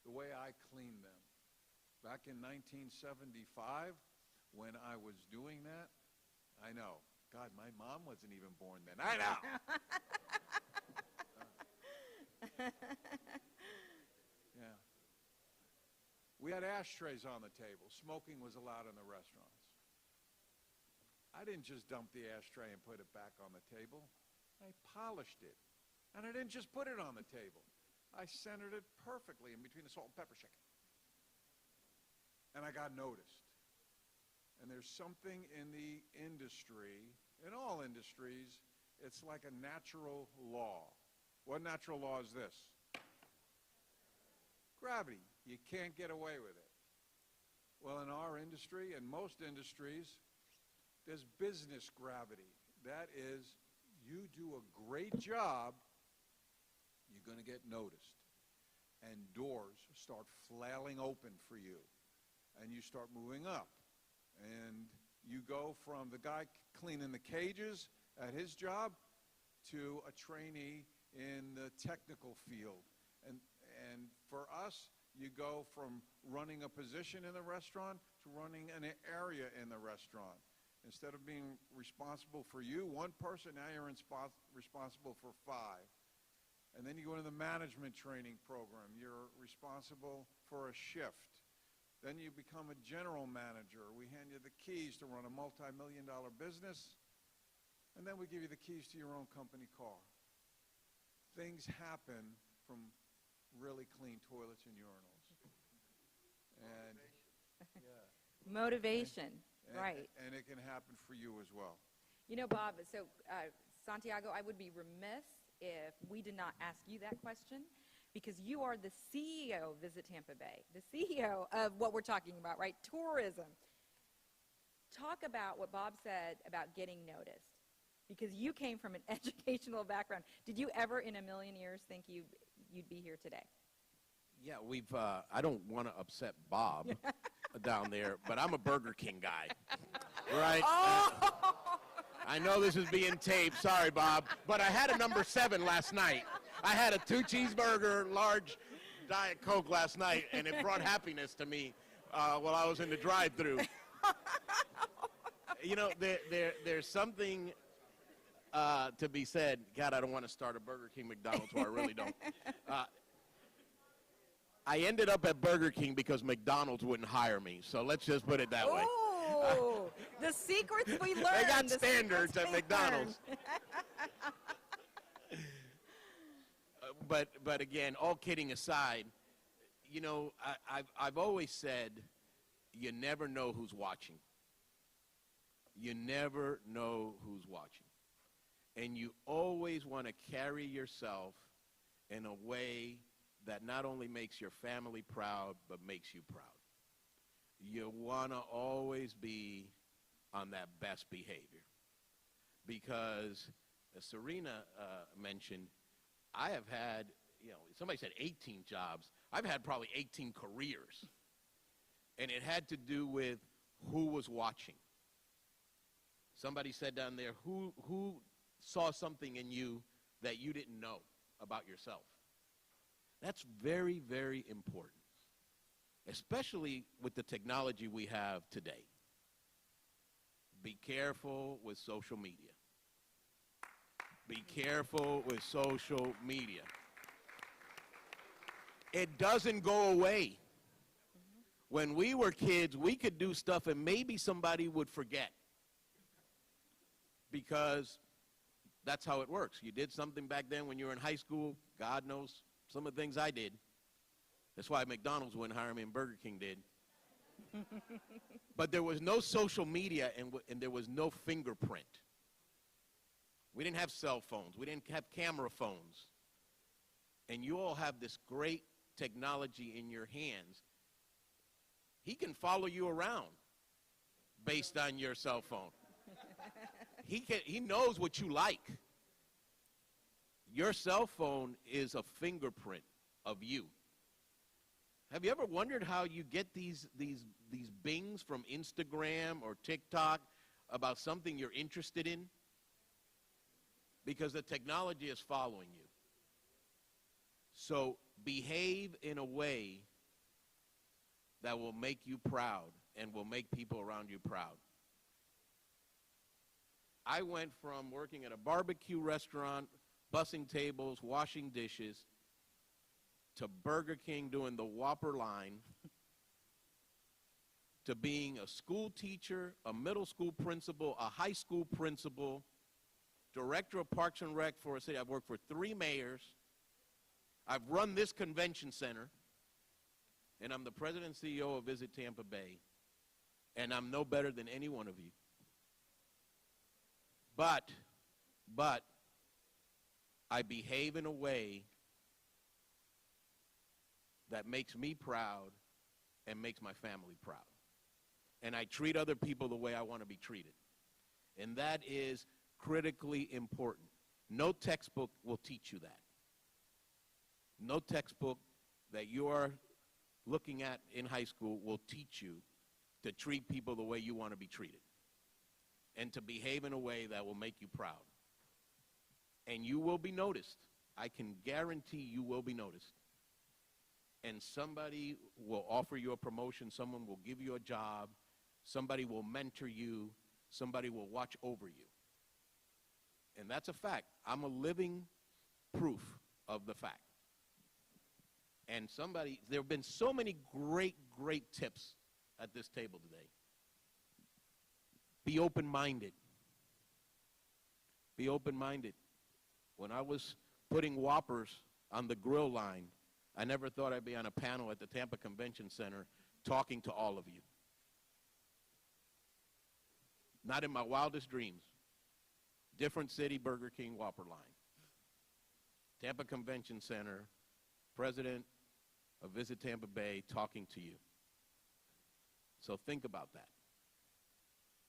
the way I cleaned them. Back in 1975, when I was doing that, I know, God, my mom wasn't even born then. I know. Yeah. We had ashtrays on the table. Smoking was allowed in the restaurants. I didn't just dump the ashtray and put it back on the table. I polished it. And I didn't just put it on the table. I centered it perfectly in between the salt and pepper shaker. And I got noticed. And there's something in the industry, in all industries, it's like a natural law. What natural law is this? Gravity. You can't get away with it. Well, in our industry and most industries, there's business gravity. That is, you do a great job, you're going to get noticed. And doors start flailing open for you. and you start moving up. And you go from the guy cleaning the cages at his job to a trainee in the technical field. And for us, you go from running a position in the restaurant to running an area in the restaurant. Instead of being responsible for you, one person, now you're responsible for 5. And then you go into the management training program. You're responsible for a shift. Then you become a general manager. We hand you the keys to run a multi-million-dollar business, and then we give you the keys to your own company car. Things happen from really clean toilets and urinals. And Motivation, right. And it can happen for you as well. You know, Bob, so Santiago, I would be remiss if we did not ask you that question, because you are the CEO of Visit Tampa Bay, the CEO of what we're talking about, right? Tourism. Talk about what Bob said about getting noticed, because you came from an educational background. Did you ever in a million years think you'd be here today? Yeah, I don't want to upset Bob down there, but I'm a Burger King guy, right? Oh! I know this is being taped, sorry, Bob, but I had a number 7 last night. I had a 2-cheeseburger, large Diet Coke last night, and it brought happiness to me while I was in the drive-thru. You know, there's something to be said. God, I don't want to start a Burger King McDonald's, or I really don't. I ended up at Burger King because McDonald's wouldn't hire me, so let's just put it that way. Oh, the secrets we learned. They got standards at McDonald's. But again, all kidding aside, you know, I've always said you never know who's watching. You never know who's watching. And you always want to carry yourself in a way that not only makes your family proud, but makes you proud. You want to always be on that best behavior. Because, as Serena mentioned, I have had, you know, somebody said 18 jobs. I've had probably 18 careers. And it had to do with who was watching. Somebody said down there, who saw something in you that you didn't know about yourself? That's very, very important, especially with the technology we have today. Be careful with social media. Be careful with social media. It doesn't go away. When we were kids, we could do stuff and maybe somebody would forget, because that's how it works. You did something back then when you were in high school. God knows some of the things I did. That's why McDonald's wouldn't hire me and Burger King did. But there was no social media and there was no fingerprint. We didn't have cell phones. We didn't have camera phones. And you all have this great technology in your hands. He can follow you around based on your cell phone. He knows what you like. Your cell phone is a fingerprint of you. Have you ever wondered how you get these bings from Instagram or TikTok about something you're interested in? Because the technology is following you. So behave in a way that will make you proud and will make people around you proud. I went from working at a barbecue restaurant, bussing tables, washing dishes, to Burger King doing the Whopper line, to being a school teacher, a middle school principal, a high school principal, director of Parks and Rec for a city. I've worked for 3 mayors. I've run this convention center, and I'm the president and CEO of Visit Tampa Bay, and I'm no better than any one of you. But I behave in a way that makes me proud and makes my family proud. And I treat other people the way I want to be treated. And that is critically important. No textbook will teach you that. No textbook that you are looking at in high school will teach you to treat people the way you want to be treated and to behave in a way that will make you proud. And you will be noticed. I can guarantee you will be noticed. And somebody will offer you a promotion, someone will give you a job, somebody will mentor you, somebody will watch over you. And that's a fact. I'm a living proof of the fact. And there have been so many great, great tips at this table today. Be open-minded. Be open-minded. When I was putting Whoppers on the grill line, I never thought I'd be on a panel at the Tampa Convention Center talking to all of you. Not in my wildest dreams. Different city, Burger King, Whopper line. Tampa Convention Center, president of Visit Tampa Bay talking to you. So think about that.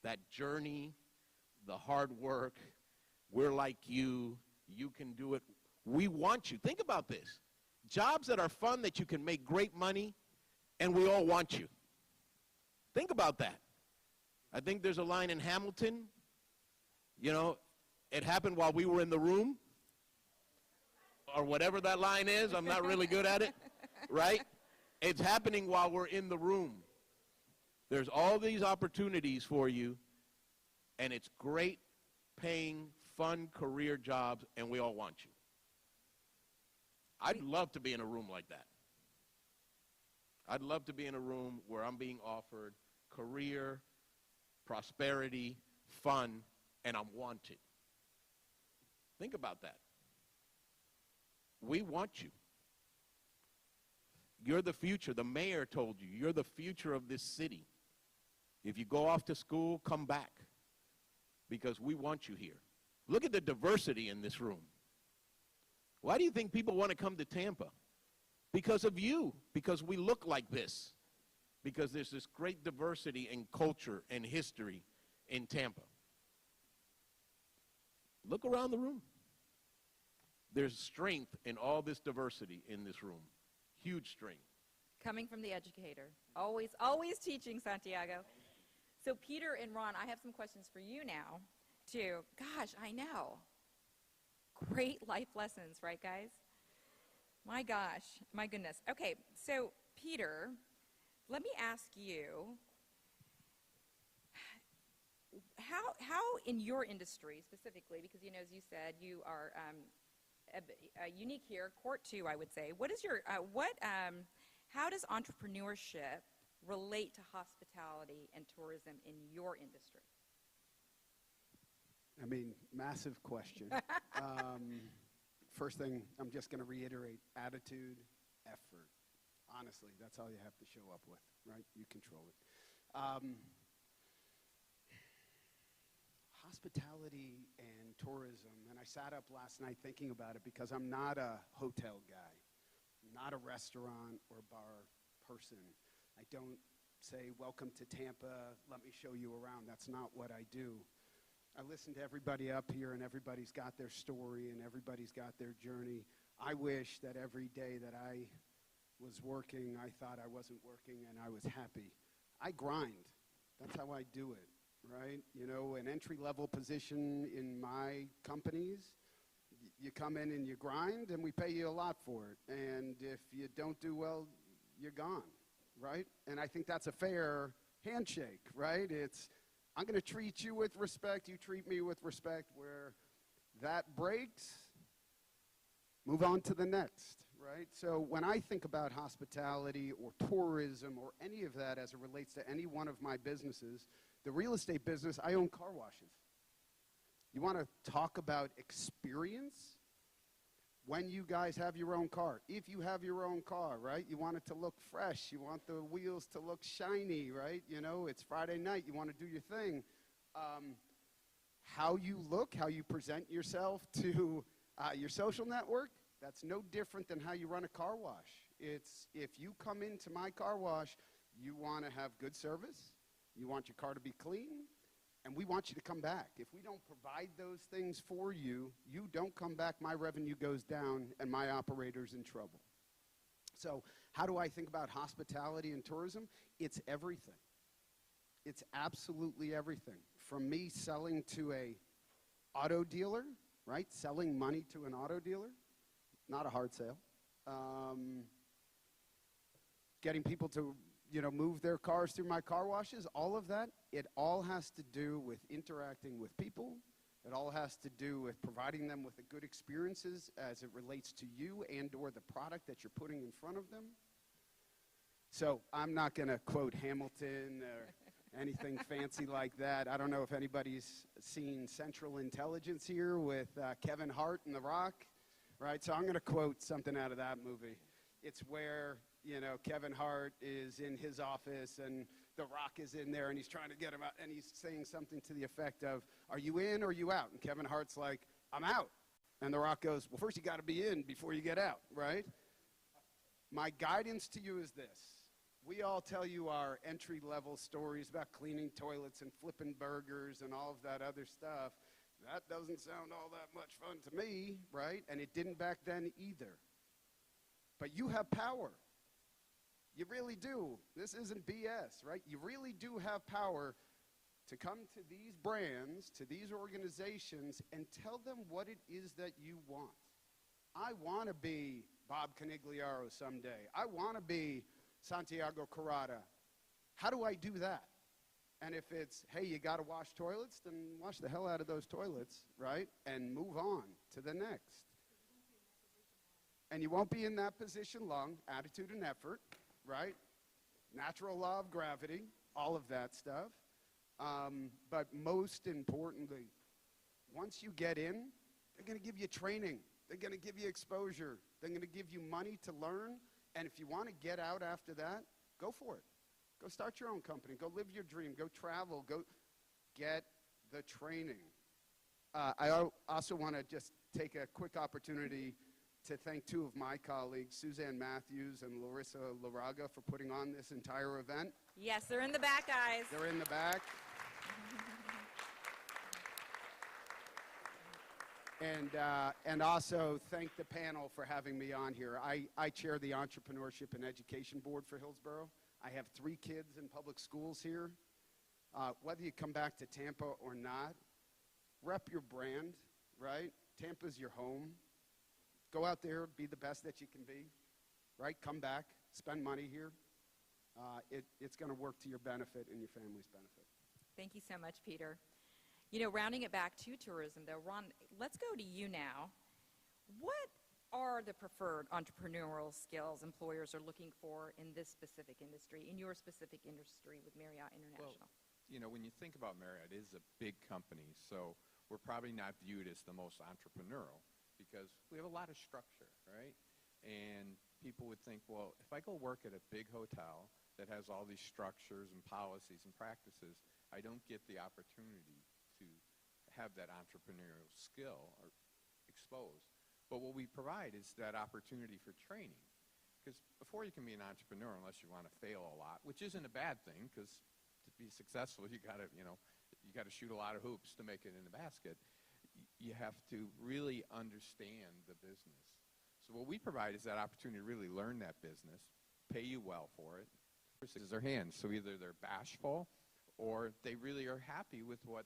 That journey, the hard work, we're like you can do it. We want you. Think about this. Jobs that are fun, that you can make great money, and we all want you. Think about that. I think there's a line in Hamilton, you know, it happened while we were in the room, or whatever that line is. I'm not really good at it, right? It's happening while we're in the room. There's all these opportunities for you, and it's great paying, fun career jobs, and we all want you. I'd love to be in a room like that. I'd love to be in a room where I'm being offered career, prosperity, fun, and I'm wanted. Think about that. We want you. You're the future. The mayor told you, you're the future of this city. If you go off to school, come back, because we want you here. Look at the diversity in this room. Why do you think people want to come to Tampa? Because of you, because we look like this, because there's this great diversity in culture and history in Tampa. Look around the room. There's strength in all this diversity in this room. Huge strength. Coming from the educator. Always, always teaching, Santiago. So Peter and Ron, I have some questions for you now, too. Gosh, I know. Great life lessons, right, guys? My gosh, my goodness. Okay, so Peter, let me ask you, how in your industry specifically, because, you know, as you said, you are unique here, Court 2, I would say. What is your, how does entrepreneurship relate to hospitality and tourism in your industry? I mean, massive question. First thing, I'm just going to reiterate, attitude, effort. Honestly, that's all you have to show up with, right? You control it. Hospitality and tourism, and I sat up last night thinking about it because I'm not a hotel guy, not a restaurant or bar person. I don't say, welcome to Tampa, let me show you around. That's not what I do. I listen to everybody up here, and everybody's got their story, and everybody's got their journey. I wish that every day that I was working, I thought I wasn't working, and I was happy. I grind. That's how I do it, right? You know, an entry-level position in my companies, you come in and you grind, and we pay you a lot for it. And if you don't do well, you're gone, right? And I think that's a fair handshake, right? It's, I'm going to treat you with respect, you treat me with respect. Where that breaks, move on to the next, right? So when I think about hospitality or tourism or any of that as it relates to any one of my businesses, the real estate business, I own car washes. You want to talk about experience? When you guys have your own car, if you have your own car, right? You want it to look fresh. You want the wheels to look shiny, right? You know, it's Friday night. You want to do your thing. How you look, how you present yourself to your social network, that's no different than how you run a car wash. It's, if you come into my car wash, you want to have good service. You want your car to be clean. And we want you to come back. If we don't provide those things for you, you don't come back, my revenue goes down, and my operator's in trouble. So How do I think about hospitality and tourism? It's everything. It's absolutely everything. From me selling to a auto dealer, right? Selling money to an auto dealer, not a hard sale. Getting people to, move their cars through my car washes, all of that, it all has to do with interacting with people. It all has to do with providing them with the good experiences as it relates to you and or the product that you're putting in front of them. So I'm not going to quote Hamilton or anything fancy like that. I don't know if anybody's seen Central Intelligence here with Kevin Hart and The Rock, right? So I'm going to quote something out of that movie. It's where, Kevin Hart is in his office and The Rock is in there and he's trying to get him out and he's saying something to the effect of, are you in or are you out? And Kevin Hart's like, I'm out. And The Rock goes, well, first you got to be in before you get out, right? My guidance to you is this. We all tell you our entry-level stories about cleaning toilets and flipping burgers and all of that other stuff. That doesn't sound all that much fun to me, right? And it didn't back then either. But you have power. You really do. This isn't BS, right? You really do have power to come to these brands, to these organizations, and tell them what it is that you want. I want to be Bob Canigliaro someday. I want to be Santiago Carrata. How do I do that? And if it's, hey, you got to wash toilets, then wash the hell out of those toilets, right? And move on to the next. And you won't be in that position long. Attitude and effort, right? Natural law of gravity, all of that stuff. But most importantly, once you get in, they're going to give you training. They're going to give you exposure. They're going to give you money to learn. And if you want to get out after that, go for it. Go start your own company. Go live your dream. Go travel. Go get the training. I also want to just take a quick opportunity to thank two of my colleagues, Suzanne Matthews and Larissa Laraga, for putting on this entire event. Yes, they're in the back, guys. They're in the back. And also thank the panel for having me on here. I chair the Entrepreneurship and Education Board for Hillsborough. I have 3 kids in public schools here. Whether you come back to Tampa or not, rep your brand, right? Tampa's your home. Go out there, be the best that you can be, right? Come back, spend money here. It's going to work to your benefit and your family's benefit. Thank you so much, Peter. Rounding it back to tourism, though, Ron, let's go to you now. What are the preferred entrepreneurial skills employers are looking for in this specific industry, in your specific industry with Marriott International? Well, when you think about Marriott, it is a big company, so we're probably not viewed as the most entrepreneurial because we have a lot of structure, right? And people would think, well, if I go work at a big hotel that has all these structures and policies and practices, I don't get the opportunity to have that entrepreneurial skill or exposed. But what we provide is that opportunity for training. Because before you can be an entrepreneur, unless you want to fail a lot, which isn't a bad thing, because to be successful, you got to shoot a lot of hoops to make it in the basket. You have to really understand the business. So what we provide is that opportunity to really learn that business, pay you well for it. Is their hands. So either they're bashful or they really are happy with what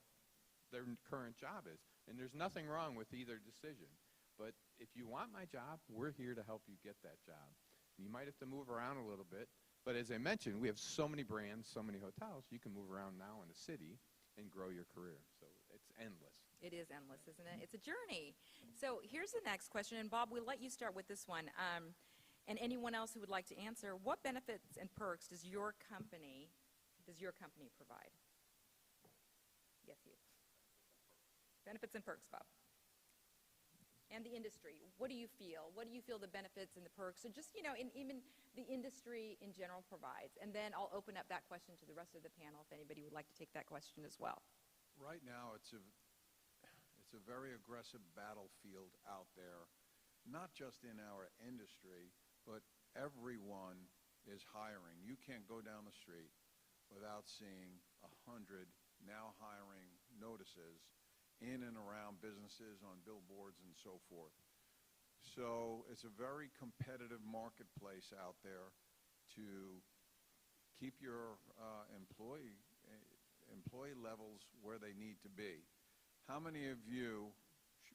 their current job is. And there's nothing wrong with either decision. But if you want my job, we're here to help you get that job. You might have to move around a little bit. But as I mentioned, we have so many brands, so many hotels, you can move around now in the city and grow your career. So it's endless. It is endless, isn't it? It's a journey. So here's the next question, and Bob, we'll let you start with this one. And anyone else who would like to answer, what benefits and perks does your company provide? Yes, you. Benefits and perks, Bob. And the industry, what do you feel? What do you feel the benefits and the perks, and just, even the industry in general provides? And then I'll open up that question to the rest of the panel if anybody would like to take that question as well. Right now, it's a very aggressive battlefield out there, not just in our industry, but everyone is hiring. You can't go down the street without seeing 100 now hiring notices in and around businesses, on billboards, and so forth. So it's a very competitive marketplace out there to keep your employee levels where they need to be. How many of you,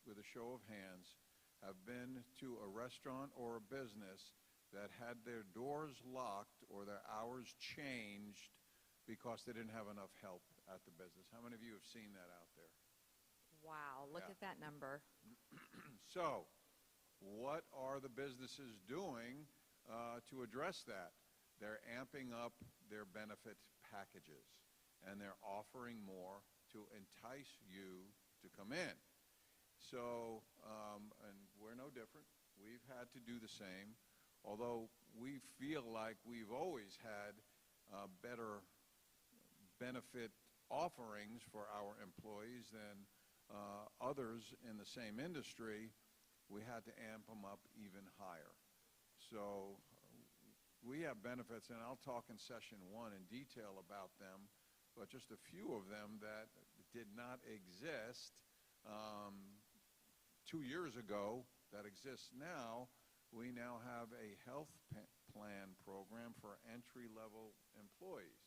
with a show of hands, have been to a restaurant or a business that had their doors locked or their hours changed because they didn't have enough help at the business? How many of you have seen that out there? Wow, look Yeah. at that number. So, what are the businesses doing to address that? They're amping up their benefit packages, and they're offering more to entice you to come in. So, and we're no different. We've had to do the same, although we feel like we've always had better benefit offerings for our employees than others in the same industry. We had to amp them up even higher. So we have benefits, and I'll talk in session 1 in detail about them, but just a few of them that did not exist 2 years ago that exists now. We now have a health plan program for entry-level employees.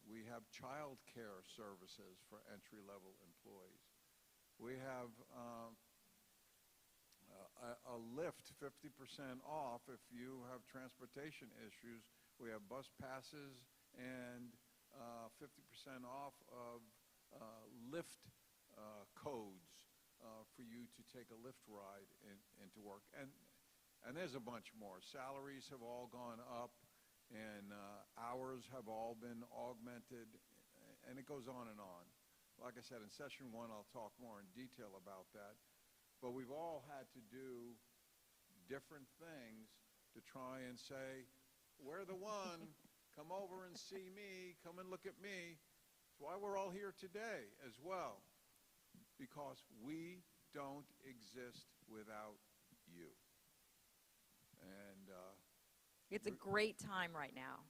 We have child care services for entry-level employees. We have a lift 50% off if you have transportation issues. We have bus passes and 50% off of lift codes for you to take a lift ride into work. And there's a bunch more. Salaries have all gone up, and hours have all been augmented, and it goes on and on. Like I said, in session 1, I'll talk more in detail about that. But we've all had to do different things to try and say, we're the one, come over and see me, come and look at me. That's why we're all here today as well, because we don't exist without you. And It's a great time right now,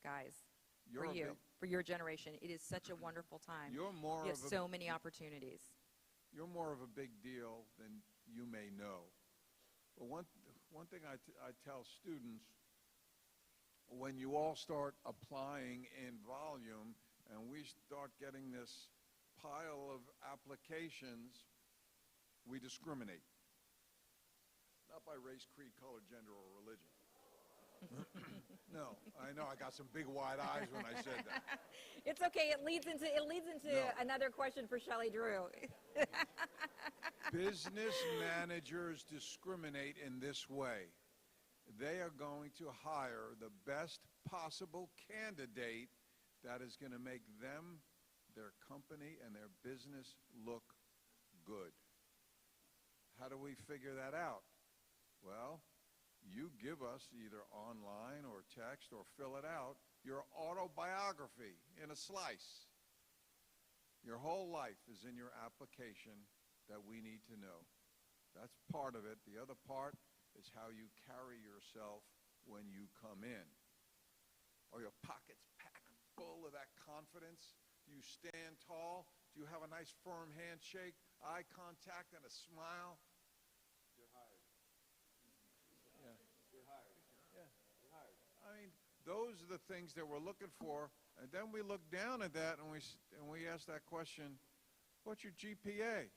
guys, for you, for your generation. It is such a wonderful time. You're more You have of a, so many opportunities. You're more of a big deal than you may know. But one thing I tell students, when you all start applying in volume and we start getting this pile of applications, we discriminate. Not by race, creed, color, gender, or religion. No, I know I got some big wide eyes when I said that. It's okay. It leads into No. another question for Shelley Drew. Business managers discriminate in this way. They are going to hire the best possible candidate that is going to make them, their company, and their business look good. How do we figure that out? Well, you give us either online or text or fill it out, your autobiography in a slice. Your whole life is in your application that we need to know. That's part of it. The other part is how you carry yourself when you come in. Are your pockets packed full of that confidence? Do you stand tall? Do you have a nice firm handshake, eye contact, and a smile? You're hired. Yeah. You're hired. Yeah. You're hired. I mean, those are the things that we're looking for. And then we look down at that and we ask that question, what's your GPA?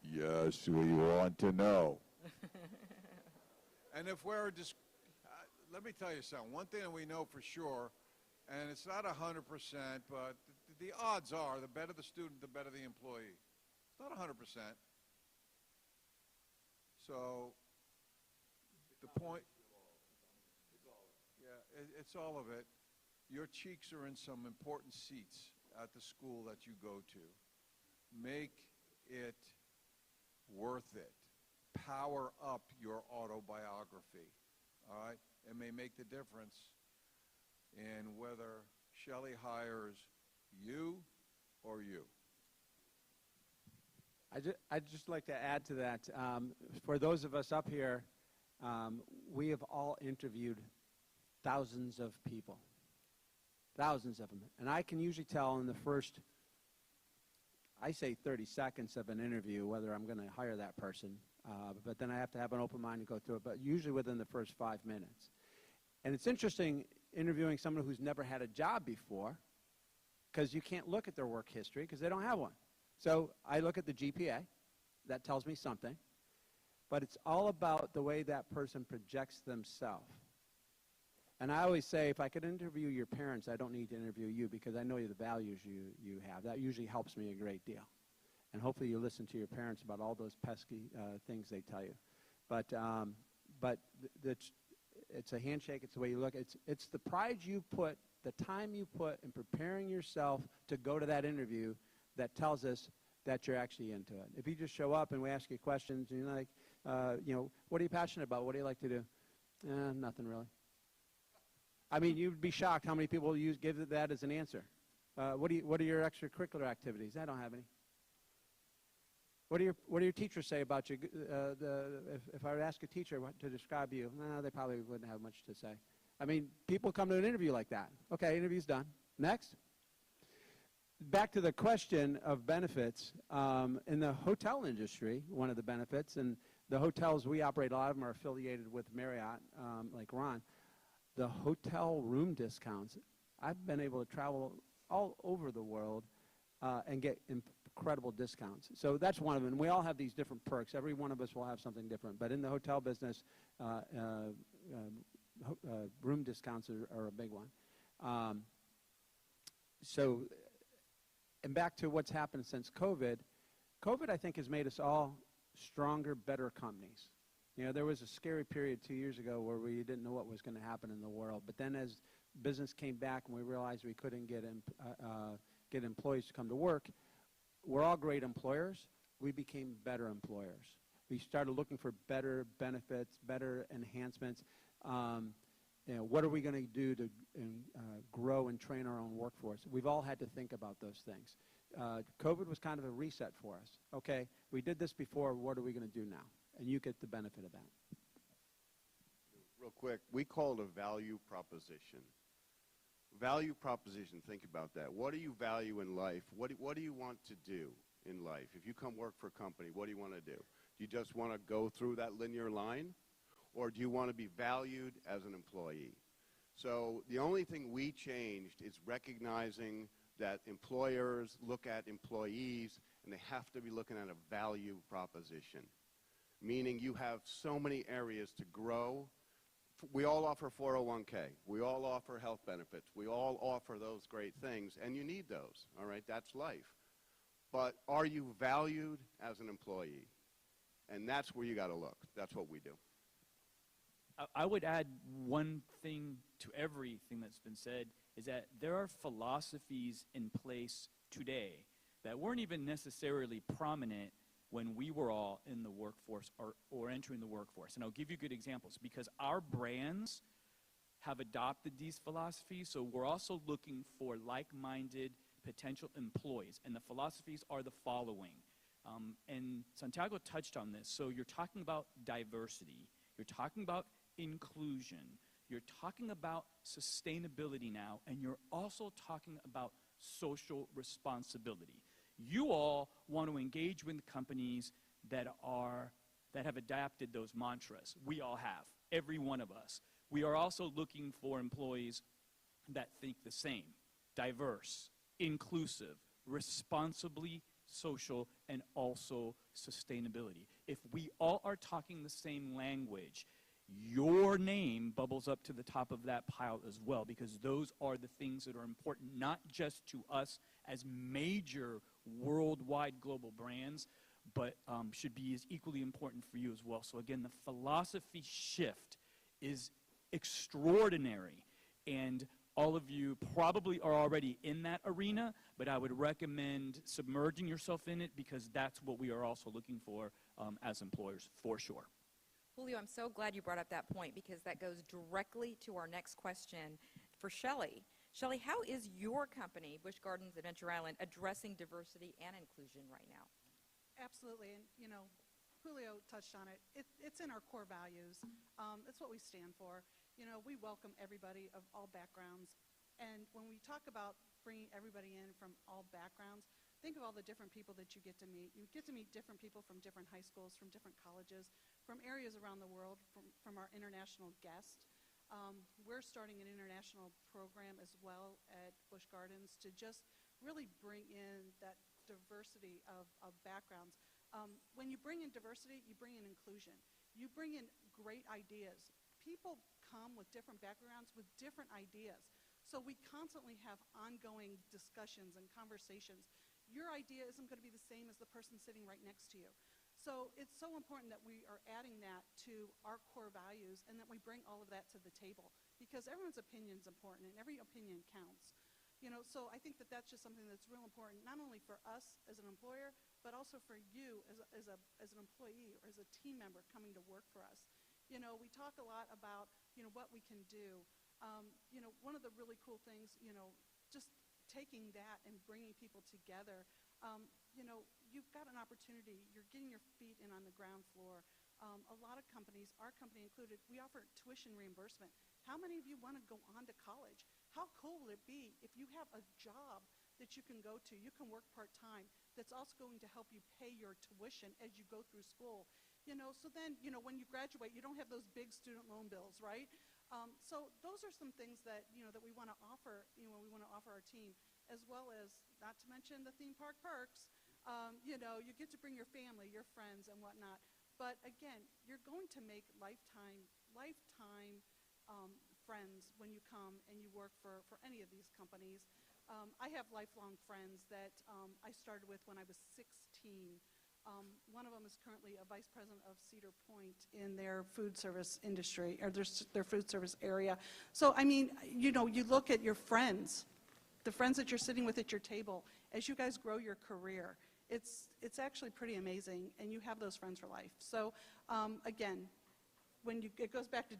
Yes, we want to know. And if we're let me tell you something. One thing that we know for sure, and it's not 100%, but the odds are the better the student, the better the employee. It's not 100%. So the point, yeah, it's all of it. Your cheeks are in some important seats at the school that you go to. Make it worth it. Power up your autobiography, all right? It may make the difference in whether Shelley hires you or you. I'd just like to add to that. For those of us up here, We have all interviewed thousands of people, thousands of them. And I can usually tell in the first, I say 30 seconds of an interview whether I'm going to hire that person. But then I have to have an open mind and go through it, but usually within the first 5 minutes. And it's interesting interviewing someone who's never had a job before, because you can't look at their work history because they don't have one. So I look at the GPA. That tells me something. But it's all about the way that person projects themselves. And I always say, if I could interview your parents, I don't need to interview you because I know the values you have. That usually helps me a great deal. And hopefully you listen to your parents about all those pesky things they tell you. But it's a handshake. It's the way you look. It's the pride you put, the time you put in preparing yourself to go to that interview that tells us that you're actually into it. If you just show up and we ask you questions and you're like, what are you passionate about? What do you like to do? Nothing really. I mean, you'd be shocked how many people give that as an answer. What are your extracurricular activities? I don't have any. What do your teachers say about you? If I were to ask a teacher to describe you, they probably wouldn't have much to say. I mean, people come to an interview like that. Okay, interview's done. Next. Back to the question of benefits. In the hotel industry, one of the benefits, and the hotels we operate, a lot of them are affiliated with Marriott, like Ron, the hotel room discounts. I've been able to travel all over the world and get incredible discounts. So that's one of them. We all have these different perks. Every one of us will have something different. But in the hotel business, room discounts are a big one. And back to what's happened since COVID, I think has made us all stronger, better companies. There was a scary period 2 years ago where we didn't know what was going to happen in the world. But then as business came back and we realized we couldn't get employees to come to work, we're all great employers. We became better employers. We started looking for better benefits, better enhancements. What are we going to do to grow and train our own workforce? We've all had to think about those things. COVID was kind of a reset for us. Okay, we did this before. What are we going to do now? And you get the benefit of that. Real quick, we call it a value proposition. Value proposition, think about that. What do you value in life? What do you want to do in life? If you come work for a company, what do you want to do? Do you just want to go through that linear line? Or do you want to be valued as an employee? So the only thing we changed is recognizing that employers look at employees and they have to be looking at a value proposition, meaning you have so many areas to grow. We all offer 401k. We all offer health benefits. We all offer those great things, and you need those, all right? That's life. But are you valued as an employee? And that's where you got to look. That's what we do. I would add one thing to everything that's been said, is that there are philosophies in place today that weren't even necessarily prominent when we were all in the workforce or entering the workforce. And I'll give you good examples because our brands have adopted these philosophies, so we're also looking for like-minded potential employees. And the philosophies are the following. And Santiago touched on this. So you're talking about diversity. You're talking about inclusion. You're talking about sustainability now, and you're also talking about social responsibility. You all want to engage with companies that have adapted those mantras. We all have, every one of us. We are also looking for employees that think the same, diverse, inclusive, responsibly social, and also sustainability. If we all are talking the same language, your name bubbles up to the top of that pile as well, because those are the things that are important, not just to us as major worldwide global brands, but should be as equally important for you as well. So again, the philosophy shift is extraordinary, and all of you probably are already in that arena, but I would recommend submerging yourself in it because that's what we are also looking for as employers, for sure. Julio, I'm so glad you brought up that point because that goes directly to our next question for Shelley. Shelley, how is your company, Busch Gardens Adventure Island, addressing diversity and inclusion right now? Absolutely, and Julio touched on it. It's in our core values. It's what we stand for. You know, we welcome everybody of all backgrounds. And when we talk about bringing everybody in from all backgrounds, think of all the different people that you get to meet. You get to meet different people from different high schools, from different colleges, from areas around the world, from our international guests. We're starting an international program as well at Busch Gardens to just really bring in that diversity of backgrounds. When you bring in diversity, you bring in inclusion. You bring in great ideas. People come with different backgrounds, with different ideas. So we constantly have ongoing discussions and conversations. Your idea isn't going to be the same as the person sitting right next to you. So it's so important that we are adding that to our core values and that we bring all of that to the table, because everyone's opinion is important and every opinion counts. You know, so I think that that's just something that's real important, not only for us as an employer, but also for you as an employee or as a team member coming to work for us. You know, we talk a lot about, you know, what we can do. You know, one of the really cool things, you know, just taking that and bringing people together, you know, you've got an opportunity. You're getting your feet in on the ground floor. A lot of companies, our company included, we offer tuition reimbursement. How many of you want to go on to college? How cool would it be if you have a job that you can go to, you can work part-time, that's also going to help you pay your tuition as you go through school? You know, so then, you know, when you graduate, you don't have those big student loan bills, right? So those are some things that, you know, that we want to offer, you know, we want to offer our team, as well as, not to mention the theme park perks. You know, you get to bring your family, your friends, and whatnot. But again, you're going to make lifetime friends when you come and you work for any of these companies. I have lifelong friends that I started with when I was 16. One of them is currently a vice president of Cedar Point in their food service industry, or their food service area. So, I mean, you know, you look at your friends, the friends that you're sitting with at your table, as you guys grow your career, it's actually pretty amazing, and you have those friends for life. So, again, it goes back to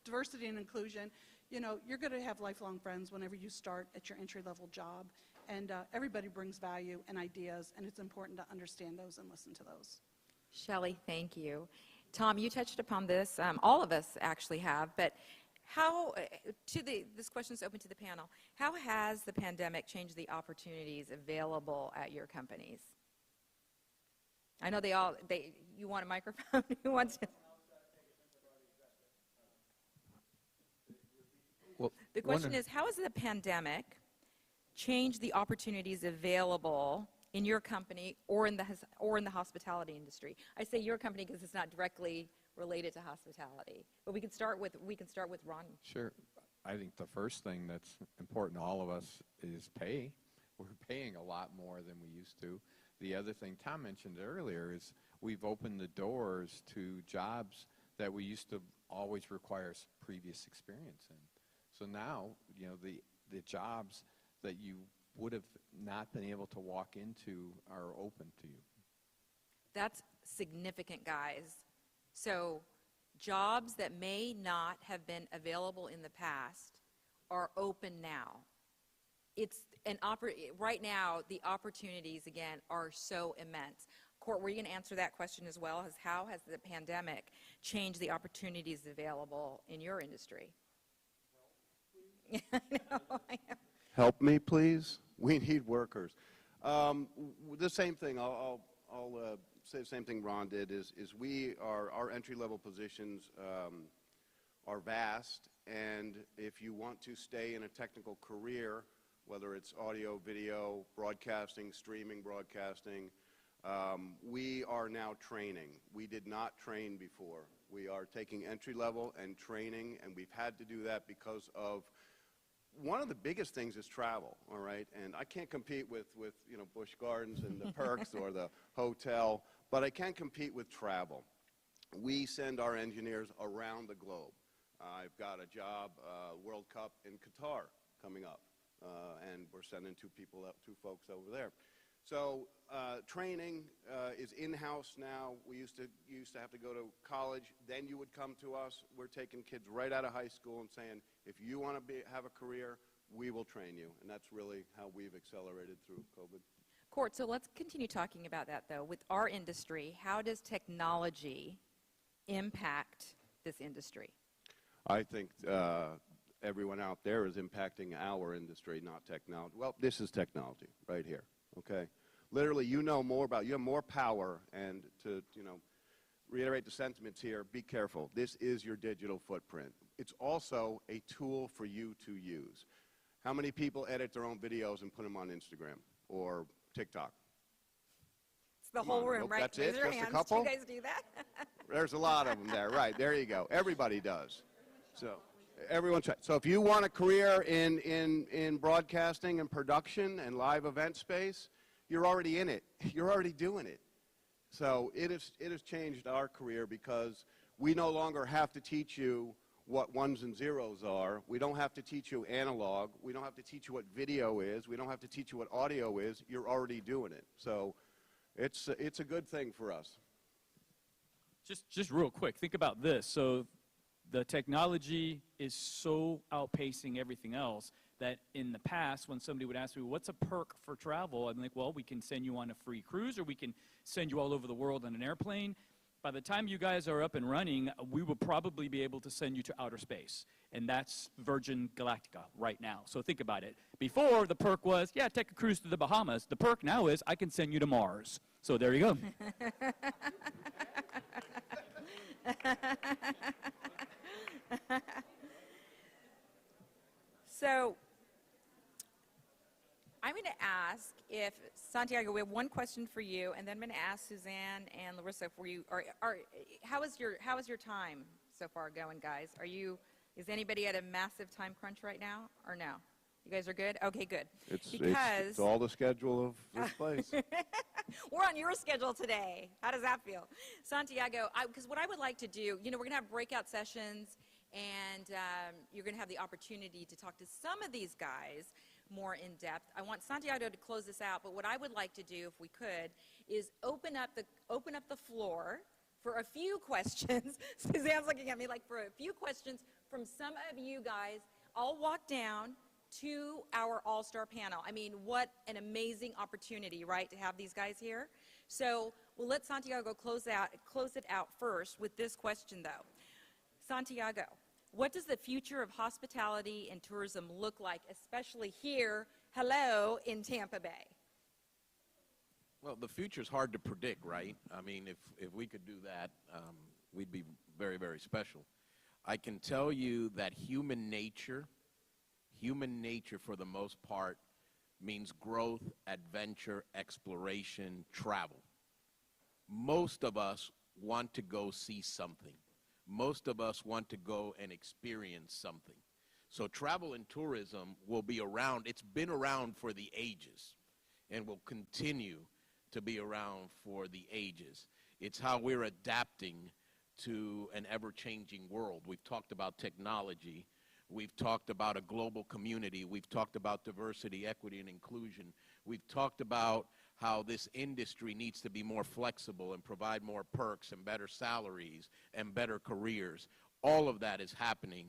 diversity and inclusion. You know, you're going to have lifelong friends whenever you start at your entry-level job, and everybody brings value and ideas, and it's important to understand those and listen to those. Shelley, thank you. Tom, you touched upon this. All of us actually have, but how, this question is open to the panel, how has the pandemic changed the opportunities available at your companies? I know you want a microphone? Who wants to? Well, the question is, how has the pandemic changed the opportunities available in your company or in the hospitality industry? I say your company because it's not directly related to hospitality, but we can start with Ron. Sure. I think the first thing that's important to all of us is pay. We're paying a lot more than we used to. The other thing Tom mentioned earlier is we've opened the doors to jobs that we used to always require previous experience in. So now, you know, the jobs that you would have not been able to walk into are open to you. That's significant, guys. So jobs that may not have been available in the past are open now. Right now, the opportunities, again, are so immense. Court, were you going to answer that question as well? How has the pandemic changed the opportunities available in your industry? I know. Help me, please. We need workers. The same thing. I'll say the same thing Ron did. Is our entry-level positions are vast, and if you want to stay in a technical career, whether it's audio, video, broadcasting, streaming, broadcasting, we are now training. We did not train before. We are taking entry-level and training, and we've had to do that because of one of the biggest things is travel, all right? And I can't compete with you know, Busch Gardens and the perks or the hotel, but I can compete with travel. We send our engineers around the globe. I've got a job, World Cup in Qatar coming up, and we're sending two folks over there. So training is in-house now. We used to have to go to college. Then you would come to us. We're taking kids right out of high school and saying, if you want to have a career, we will train you. And that's really how we've accelerated through COVID. Court, so let's continue talking about that, though. With our industry, how does technology impact this industry? I think everyone out there is impacting our industry, not technology. Well, this is technology right here, okay? Literally, you know more about, you have more power, and to, reiterate the sentiments here, be careful. This is your digital footprint. It's also a tool for you to use. How many people edit their own videos and put them on Instagram or TikTok? It's the whole room, Nope, right? that's Raise it? your Just a hands. couple? Do you guys do that? There's a lot of them there, right? There you go. Everybody does. So everyone try. So if you want a career in broadcasting and production and live event space, you're already in it. You're already doing it. So it has changed our career because we no longer have to teach you what ones and zeros are. We don't have to teach you analog. We don't have to teach you what video is. We don't have to teach you what audio is. You're already doing it. So it's a good thing for us. Just real quick, think about this. So the technology is so outpacing everything else that in the past, when somebody would ask me, what's a perk for travel? I'm like, well, we can send you on a free cruise, or we can send you all over the world on an airplane. By the time you guys are up and running, we will probably be able to send you to outer space. And that's Virgin Galactica right now. So think about it. Before, the perk was, yeah, take a cruise to the Bahamas. The perk now is, I can send you to Mars. So there you go. So I'm going to ask if, Santiago, we have one question for you, and then I'm going to ask Suzanne and Larissa for you. How is your time so far going, guys? Is anybody at a massive time crunch right now, or no? You guys are good? Okay, good. It's all the schedule of this place. We're on your schedule today. How does that feel? Santiago, because what I would like to do, we're going to have breakout sessions, and you're going to have the opportunity to talk to some of these guys more in depth. I want Santiago to close this out, but what I would like to do, if we could, is open up the floor for a few questions. Suzanne's looking at me like for a few questions from some of you guys. I'll walk down to our all-star panel. I mean, what an amazing opportunity, right, to have these guys here. So we'll let Santiago close it out first with this question, though. Santiago, what does the future of hospitality and tourism look like, especially here, in Tampa Bay? Well, the future's hard to predict, right? I mean, if we could do that, we'd be very, very special. I can tell you that human nature for the most part means growth, adventure, exploration, travel. Most of us want to go see something. Most of us want to go and experience something. So travel and tourism will be around. It's been around for the ages and will continue to be around for the ages. It's how we're adapting to an ever-changing world. We've talked about technology. We've talked about a global community. We've talked about diversity, equity, and inclusion. We've talked about how this industry needs to be more flexible and provide more perks and better salaries and better careers. All of that is happening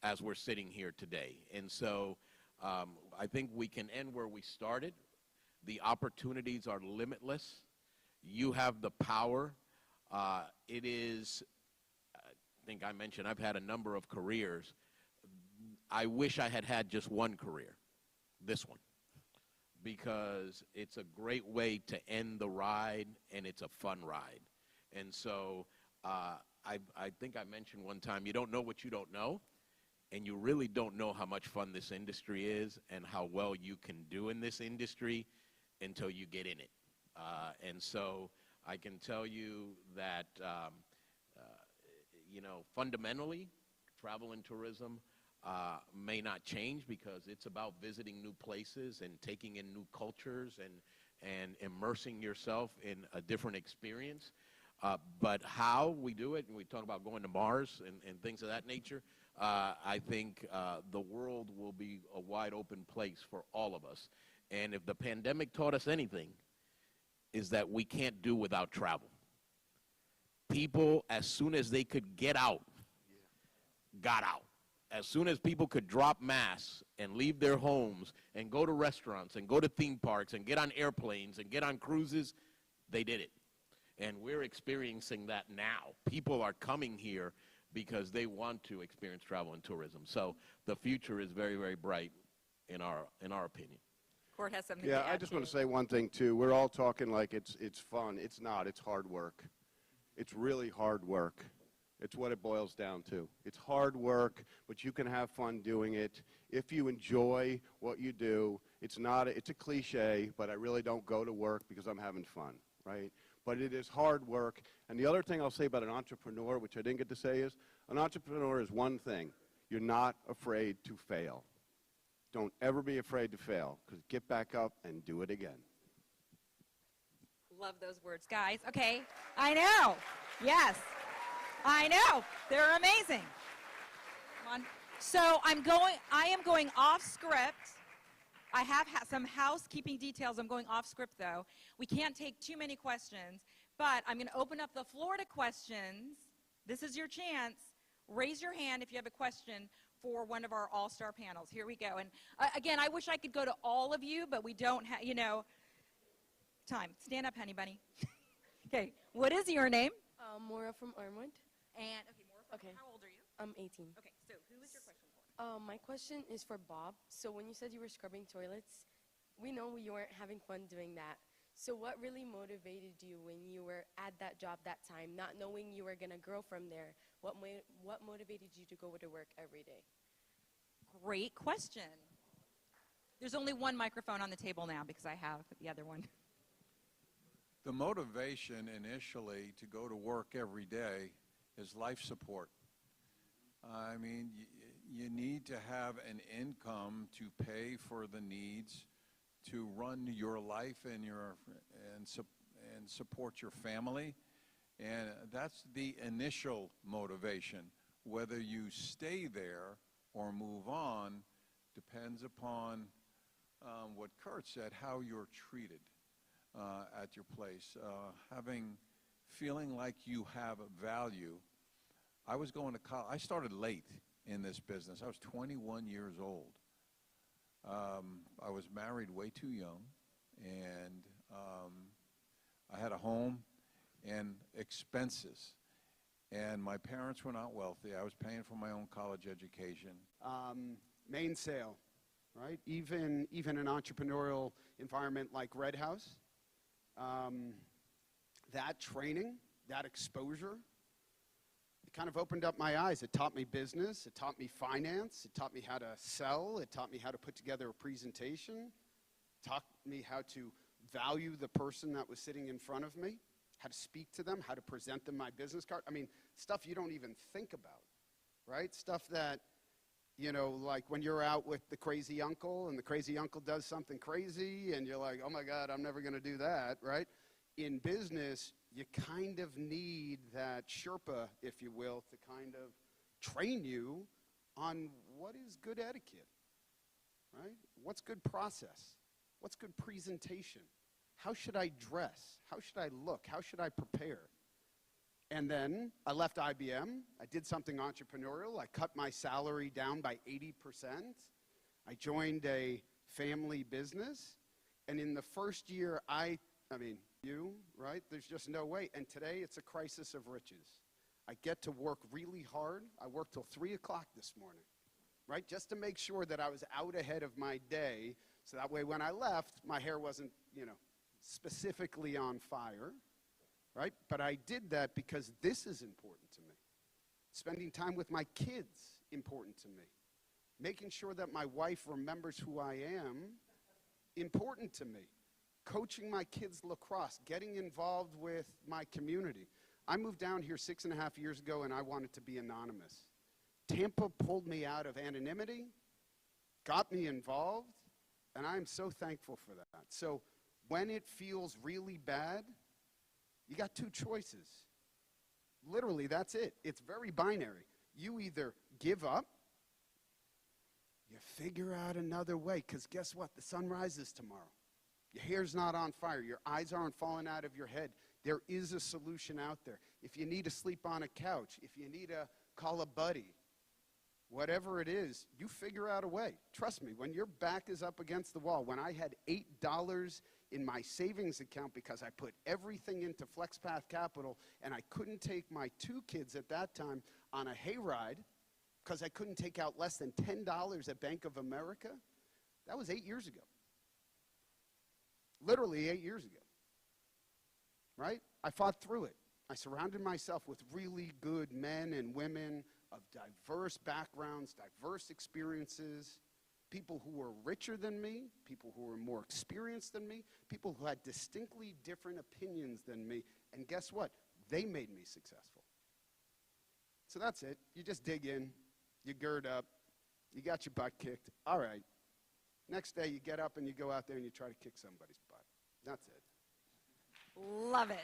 as we're sitting here today. And so I think we can end where we started. The opportunities are limitless. You have the power. It is, I think I mentioned, I've had a number of careers. I wish I had had just one career, this one, because it's a great way to end the ride, and it's a fun ride. And so I think I mentioned one time, you don't know what you don't know, and you really don't know how much fun this industry is and how well you can do in this industry until you get in it. And so I can tell you that, fundamentally, travel and tourism may not change because it's about visiting new places and taking in new cultures and immersing yourself in a different experience. But how we do it, and we talk about going to Mars and things of that nature, I think the world will be a wide open place for all of us. And if the pandemic taught us anything, is that we can't do without travel. People, as soon as they could get out, got out. as soon as people could drop masks and leave their homes and go to restaurants and go to theme parks and get on airplanes and get on cruises, they did it. And we're experiencing that now. People are coming here because they want to experience travel and tourism. So the future is very, very bright in our opinion. Court has something Yeah, to add. I just want to say one thing, too. We're all talking like it's fun. It's not. It's hard work. It's really hard work. It's what it boils down to. It's hard work, but you can have fun doing it. If you enjoy what you do, it's a cliche, but I really don't go to work because I'm having fun, right? But it is hard work. And the other thing I'll say about an entrepreneur, which I didn't get to say, is an entrepreneur is one thing. You're not afraid to fail. Don't ever be afraid to fail, because get back up and do it again. Love those words, guys. Okay, I know. Yes, I know. They're amazing. Come on. So I am going off script. I have some housekeeping details. I'm going off script, though. We can't take too many questions, but I'm going to open up the floor to questions. This is your chance. Raise your hand if you have a question for one of our all-star panels. Here we go. And again, I wish I could go to all of you, but we don't have, time. Stand up, honey bunny. Okay, what is your name? Maura from Armwood. And, okay, Maura, Okay. how old are you? I'm 18. Okay, so who is your question for? My question is for Bob. So when you said you were scrubbing toilets, we know you weren't having fun doing that. So what really motivated you when you were at that job that time, not knowing you were going to grow from there? What motivated you to go to work every day? Great question. There's only one microphone on the table now because I have the other one. The motivation initially to go to work every day is life support. I mean, you need to have an income to pay for the needs to run your life and support your family, and that's the initial motivation. Whether you stay there or move on depends upon what Kurt said, how you're treated at your place. Feeling like you have value. I was going to college. I started late in this business. I was 21 years old. I was married way too young, and I had a home and expenses. And my parents were not wealthy. I was paying for my own college education. Mainsail, right? Even an entrepreneurial environment like Red House, that training, that exposure, it kind of opened up my eyes. It taught me business. It taught me finance. It taught me how to sell. It taught me how to put together a presentation. It taught me how to value the person that was sitting in front of me, how to speak to them, how to present them my business card. I mean, stuff you don't even think about, right? Stuff that, like when you're out with the crazy uncle and the crazy uncle does something crazy and you're like, oh my God, I'm never going to do that, right? In business, you kind of need that Sherpa, if you will, to kind of train you on what is good etiquette, right? What's good process? What's good presentation? How should I dress? How should I look? How should I prepare? And then I left IBM. I did something entrepreneurial. I cut my salary down by 80%. I joined a family business. And in the first year, right? There's just no way. And today, it's a crisis of riches. I get to work really hard. I worked till 3 o'clock this morning, right? Just to make sure that I was out ahead of my day. So that way, when I left, my hair wasn't, specifically on fire, right? But I did that because this is important to me. Spending time with my kids, important to me. Making sure that my wife remembers who I am, important to me. Coaching my kids lacrosse, getting involved with my community. I moved down here 6.5 years ago and I wanted to be anonymous. Tampa pulled me out of anonymity, got me involved, and I'm so thankful for that. So when it feels really bad, you got two choices. Literally, that's it. It's very binary. You either give up, you figure out another way, because guess what? The sun rises tomorrow. Your hair's not on fire. Your eyes aren't falling out of your head. There is a solution out there. If you need to sleep on a couch, if you need to call a buddy, whatever it is, you figure out a way. Trust me, when your back is up against the wall, when I had $8 in my savings account because I put everything into Flexpath Capital and I couldn't take my 2 kids at that time on a hayride because I couldn't take out less than $10 at Bank of America, that was 8 years ago. Literally 8 years ago, right? I fought through it. I surrounded myself with really good men and women of diverse backgrounds, diverse experiences, people who were richer than me, people who were more experienced than me, people who had distinctly different opinions than me, and guess what? They made me successful. So that's it. You just dig in, you gird up, you got your butt kicked. All right. Next day, you get up and you go out there and you try to kick somebody's butt. That's it. Love it.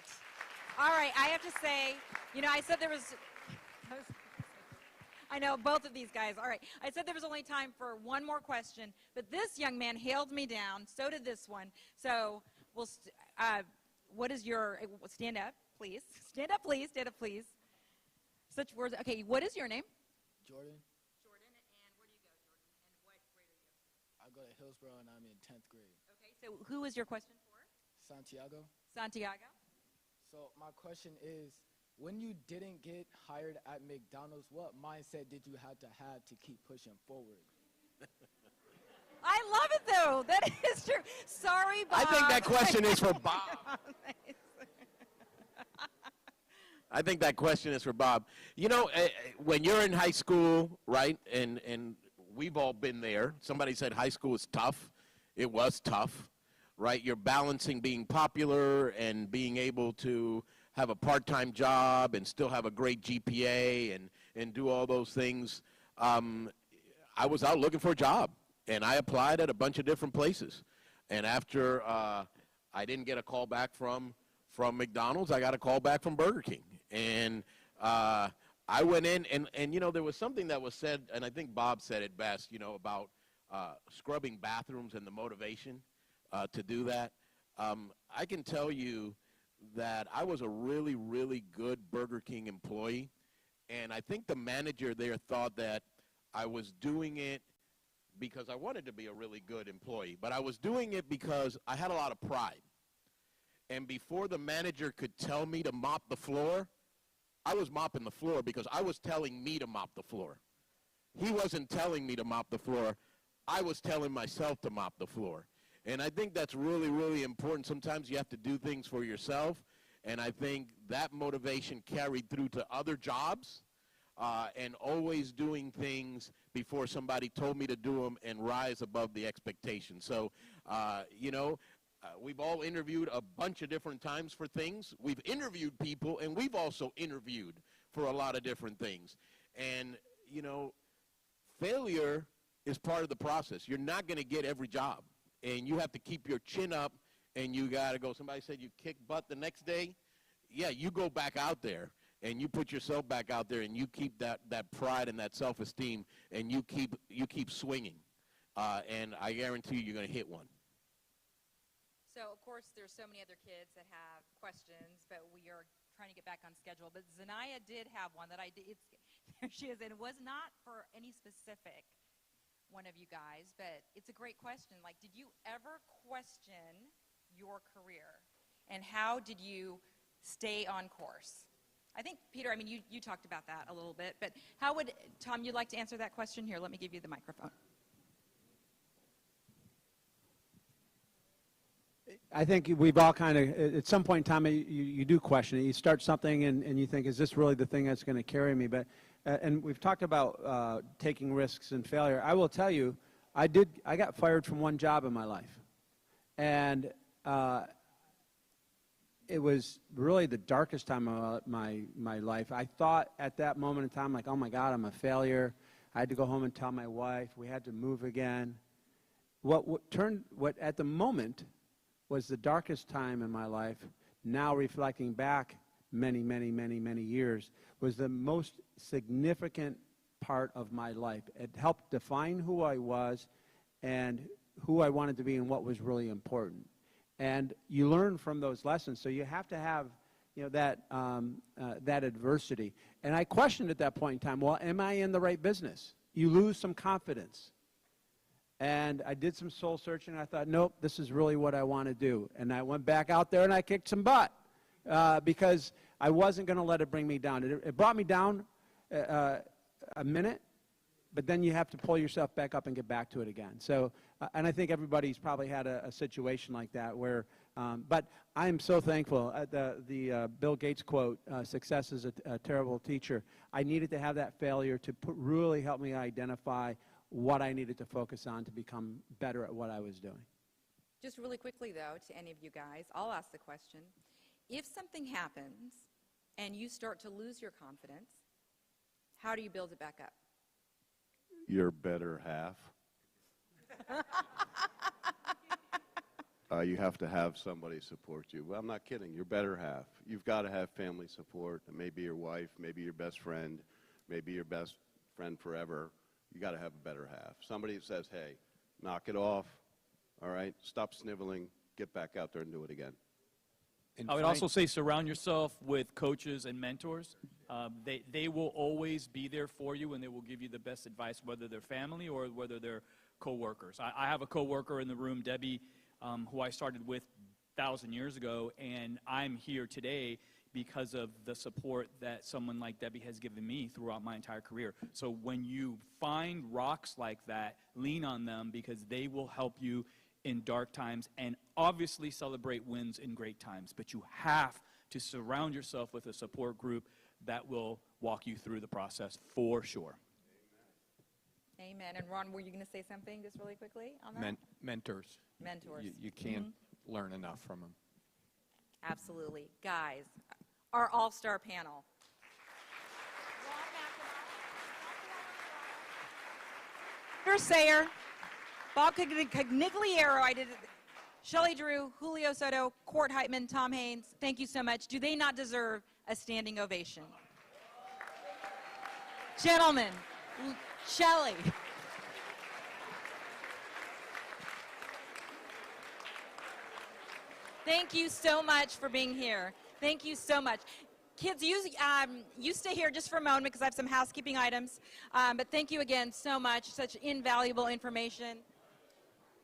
All right, I have to say, you know, I said there was I know both of these guys. All right, I said there was only time for one more question, but this young man hailed me down. So did this one. So, what is your, stand up, please. Stand up, please. Stand up, please. Such words. Okay, what is your name? Jordan. Jordan, and where do you go, Jordan? And what grade are you? I go to Hillsborough, and I'm in 10th grade. Okay, so who is your question for? Santiago. Santiago. So my question is, when you didn't get hired at McDonald's, what mindset did you have to keep pushing forward? I love it, though. That is true. Sorry, Bob. I think that question is for Bob. I think that question is for Bob. You know, when you're in high school, right, and we've all been there. Somebody said high school is tough. It was tough, right? You're balancing being popular and being able to have a part-time job and still have a great GPA and do all those things. I was out looking for a job, and I applied at a bunch of different places. And after I didn't get a call back from McDonald's, I got a call back from Burger King. And I went in, and you know, there was something that was said, and I think Bob said it best, you know, about scrubbing bathrooms and the motivation to do that. I can tell you that I was a really, really good Burger King employee, and I think the manager there thought that I was doing it because I wanted to be a really good employee, but I was doing it because I had a lot of pride. And before the manager could tell me to mop the floor, I was mopping the floor because I was telling me to mop the floor. He wasn't telling me to mop the floor. I was telling myself to mop the floor. And I think that's really, really important. Sometimes you have to do things for yourself, and I think that motivation carried through to other jobs, and always doing things before somebody told me to do them and rise above the expectation. So, you know, we've all interviewed a bunch of different times for things. We've interviewed people, and we've also interviewed for a lot of different things. And, you know, failure is part of the process. You're not going to get every job. And you have to keep your chin up, and you got to go. Somebody said you kick butt the next day. Yeah, you go back out there, and you put yourself back out there, and you keep that pride and that self-esteem, and you keep swinging. And I guarantee you're going to hit one. So, of course, there's so many other kids that have questions, but we are trying to get back on schedule. But Zanaya did have one that I did. There she is, and it was not for any specific one of you guys, but it's a great question. Like, did you ever question your career, and how did you stay on course? I think, Peter, I mean, you talked about that a little bit, but how would, Tom, you'd like to answer that question? Here, let me give you the microphone. I think we've all kind of, at some point in time, you do question it. You start something and you think, is this really the thing that's going to carry me? But and we've talked about taking risks and failure. I will tell you, I got fired from one job in my life. And it was really the darkest time of my life. I thought at that moment in time, like, oh my God, I'm a failure. I had to go home and tell my wife. We had to move again. What at the moment was the darkest time in my life, now reflecting back many, many, many, many years, was the most significant part of my life. It helped define who I was and who I wanted to be and what was really important. And you learn from those lessons, so you have to have, you know, that adversity. And I questioned at that point in time, well, am I in the right business? you lose some confidence. And I did some soul searching, and I thought, nope, this is really what I want to do. And I went back out there and I kicked some butt because I wasn't going to let it bring me down. It brought me down a minute, but then you have to pull yourself back up and get back to it again. So, and I think everybody's probably had a situation like that where, but I am so thankful. The Bill Gates quote, success is a terrible teacher. I needed to have that failure to really help me identify what I needed to focus on to become better at what I was doing. Just really quickly, though, to any of you guys, I'll ask the question. If something happens and you start to lose your confidence, how do you build it back up? Your better half. You have to have somebody support you. Well, I'm not kidding. Your better half. You've got to have family support. Maybe your wife, maybe your best friend, maybe your best friend forever. You got to have a better half. Somebody that says, hey, knock it off, all right? Stop sniveling, get back out there and do it again. I would also say surround yourself with coaches and mentors. They will always be there for you, and they will give you the best advice, whether they're family or whether they're coworkers. I have a coworker in the room, Debbie, who I started with 1,000 years ago, and I'm here today because of the support that someone like Debbie has given me throughout my entire career. So when you find rocks like that, lean on them because they will help you in dark times and obviously celebrate wins in great times. But you have to surround yourself with a support group that will walk you through the process for sure. Amen. And Ron, were you going to say something just really quickly on that? Mentors. Mentors. You can't learn enough from them. Absolutely. Guys, our all-star panel. Peter Sayer, Bob Cognigliero, I did it. Shelley Drew, Julio Soto, Court Heitman, Tom Haynes, thank you so much. Do they not deserve a standing ovation? Gentlemen, Shelley. Thank you so much for being here. Thank you so much. Kids, you stay here just for a moment because I have some housekeeping items. But thank you again so much. Such invaluable information.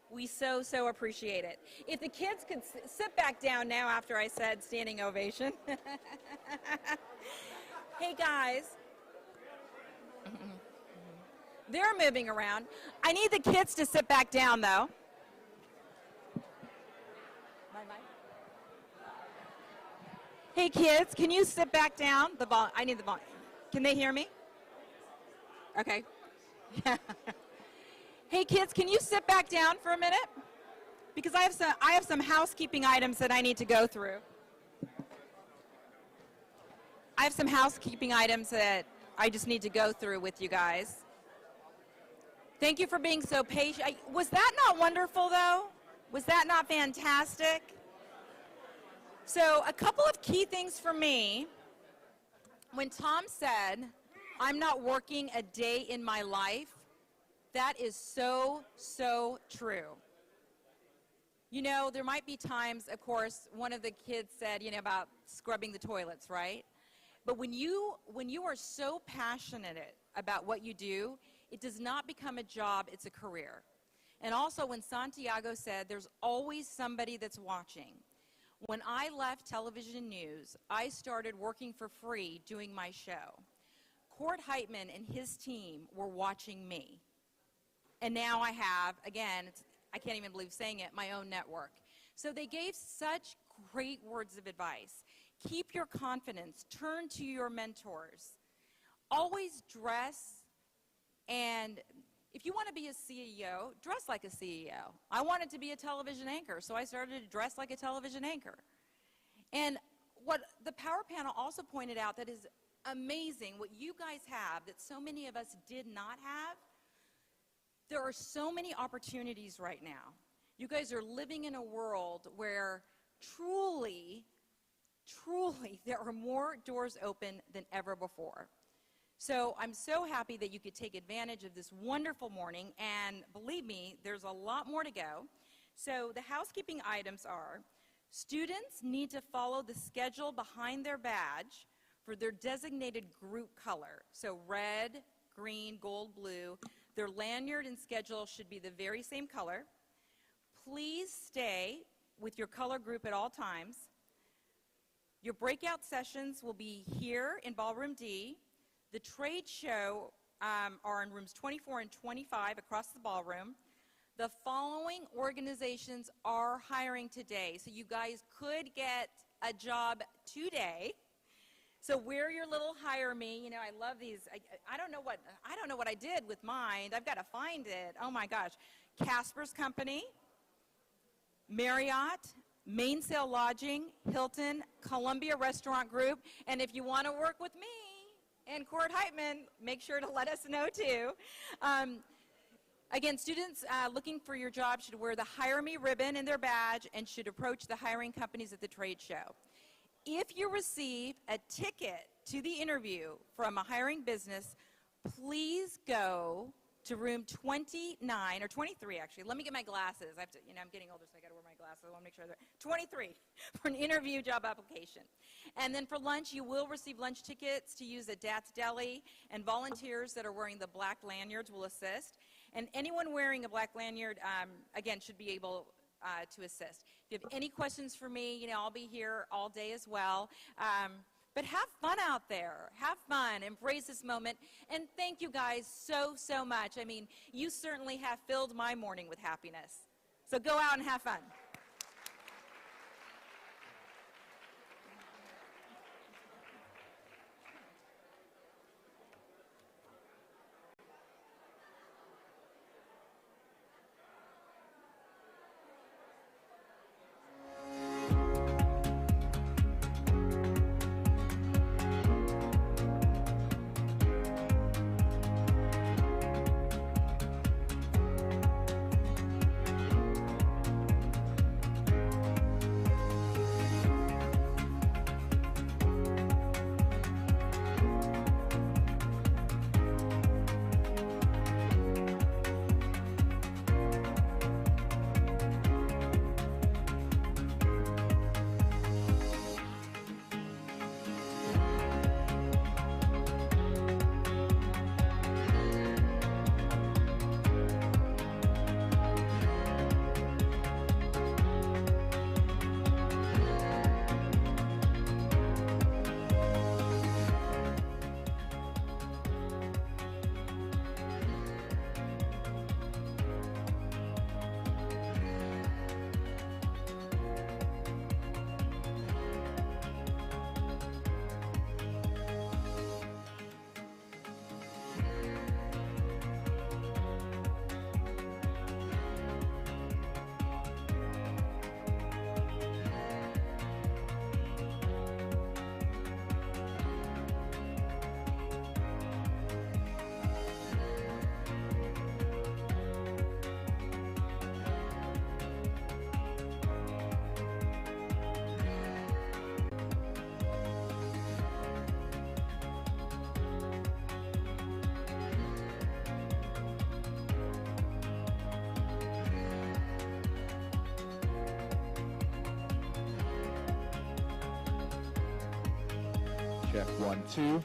We so appreciate it. If the kids could sit back down now after I said standing ovation. Hey, guys. They're moving around. I need the kids to sit back down, though. Hey, kids, can you sit back down? I need the volume. Can they hear me? Okay. Hey, kids, can you sit back down for a minute? Because I have some housekeeping items that I need to go through. I have some housekeeping items that I just need to go through with you guys. Thank you for being so patient. Was that not wonderful, though? Was that not fantastic? So a couple of key things for me. When Tom said, I'm not working a day in my life, that is so true. You know, there might be times, of course, one of the kids said, you know, about scrubbing the toilets, right? But when you are so passionate about what you do, it does not become a job, it's a career. And also when Santiago said, there's always somebody that's watching. When I left television news, I started working for free doing my show. Court Heitman and his team were watching me. And now I have, again, I can't even believe saying it, my own network. So they gave such great words of advice. Keep your confidence. Turn to your mentors. Always dress, and if you want to be a CEO, dress like a CEO. I wanted to be a television anchor, so I started to dress like a television anchor. And what the Power Panel also pointed out that is amazing, what you guys have that so many of us did not have, there are so many opportunities right now. You guys are living in a world where truly, there are more doors open than ever before. So I'm so happy that you could take advantage of this wonderful morning, and believe me, there's a lot more to go. So the housekeeping items are, students need to follow the schedule behind their badge for their designated group color. So red, green, gold, blue. Their lanyard and schedule should be the very same color. Please stay with your color group at all times. Your breakout sessions will be here in Ballroom D. The trade show are in rooms 24 and 25 across the ballroom. The following organizations are hiring today, so you guys could get a job today. So wear your little hire me. You know, I love these. I don't know what I did with mine. I've got to find it. Oh my gosh. Casper's Company, Marriott, Mainsail Lodging, Hilton, Columbia Restaurant Group, and if you want to work with me and Court Heitman, make sure to let us know too. Again, students looking for your job should wear the Hire Me ribbon in their badge and should approach the hiring companies at the trade show. If you receive a ticket to the interview from a hiring business, please go to room 29, or 23 actually. Let me get my glasses. I have to, I'm getting older, so I got to wear my glasses. I want to make sure they're 23 for an interview job application. And then for lunch, you will receive lunch tickets to use at Dat's Deli, and volunteers that are wearing the black lanyards will assist. And anyone wearing a black lanyard, again, should be able to assist. If you have any questions for me, I'll be here all day as well. But have fun out there. Have fun. Embrace this moment. And thank you guys so, so much. I mean, you certainly have filled my morning with happiness. So go out and have fun. Check 1, 2.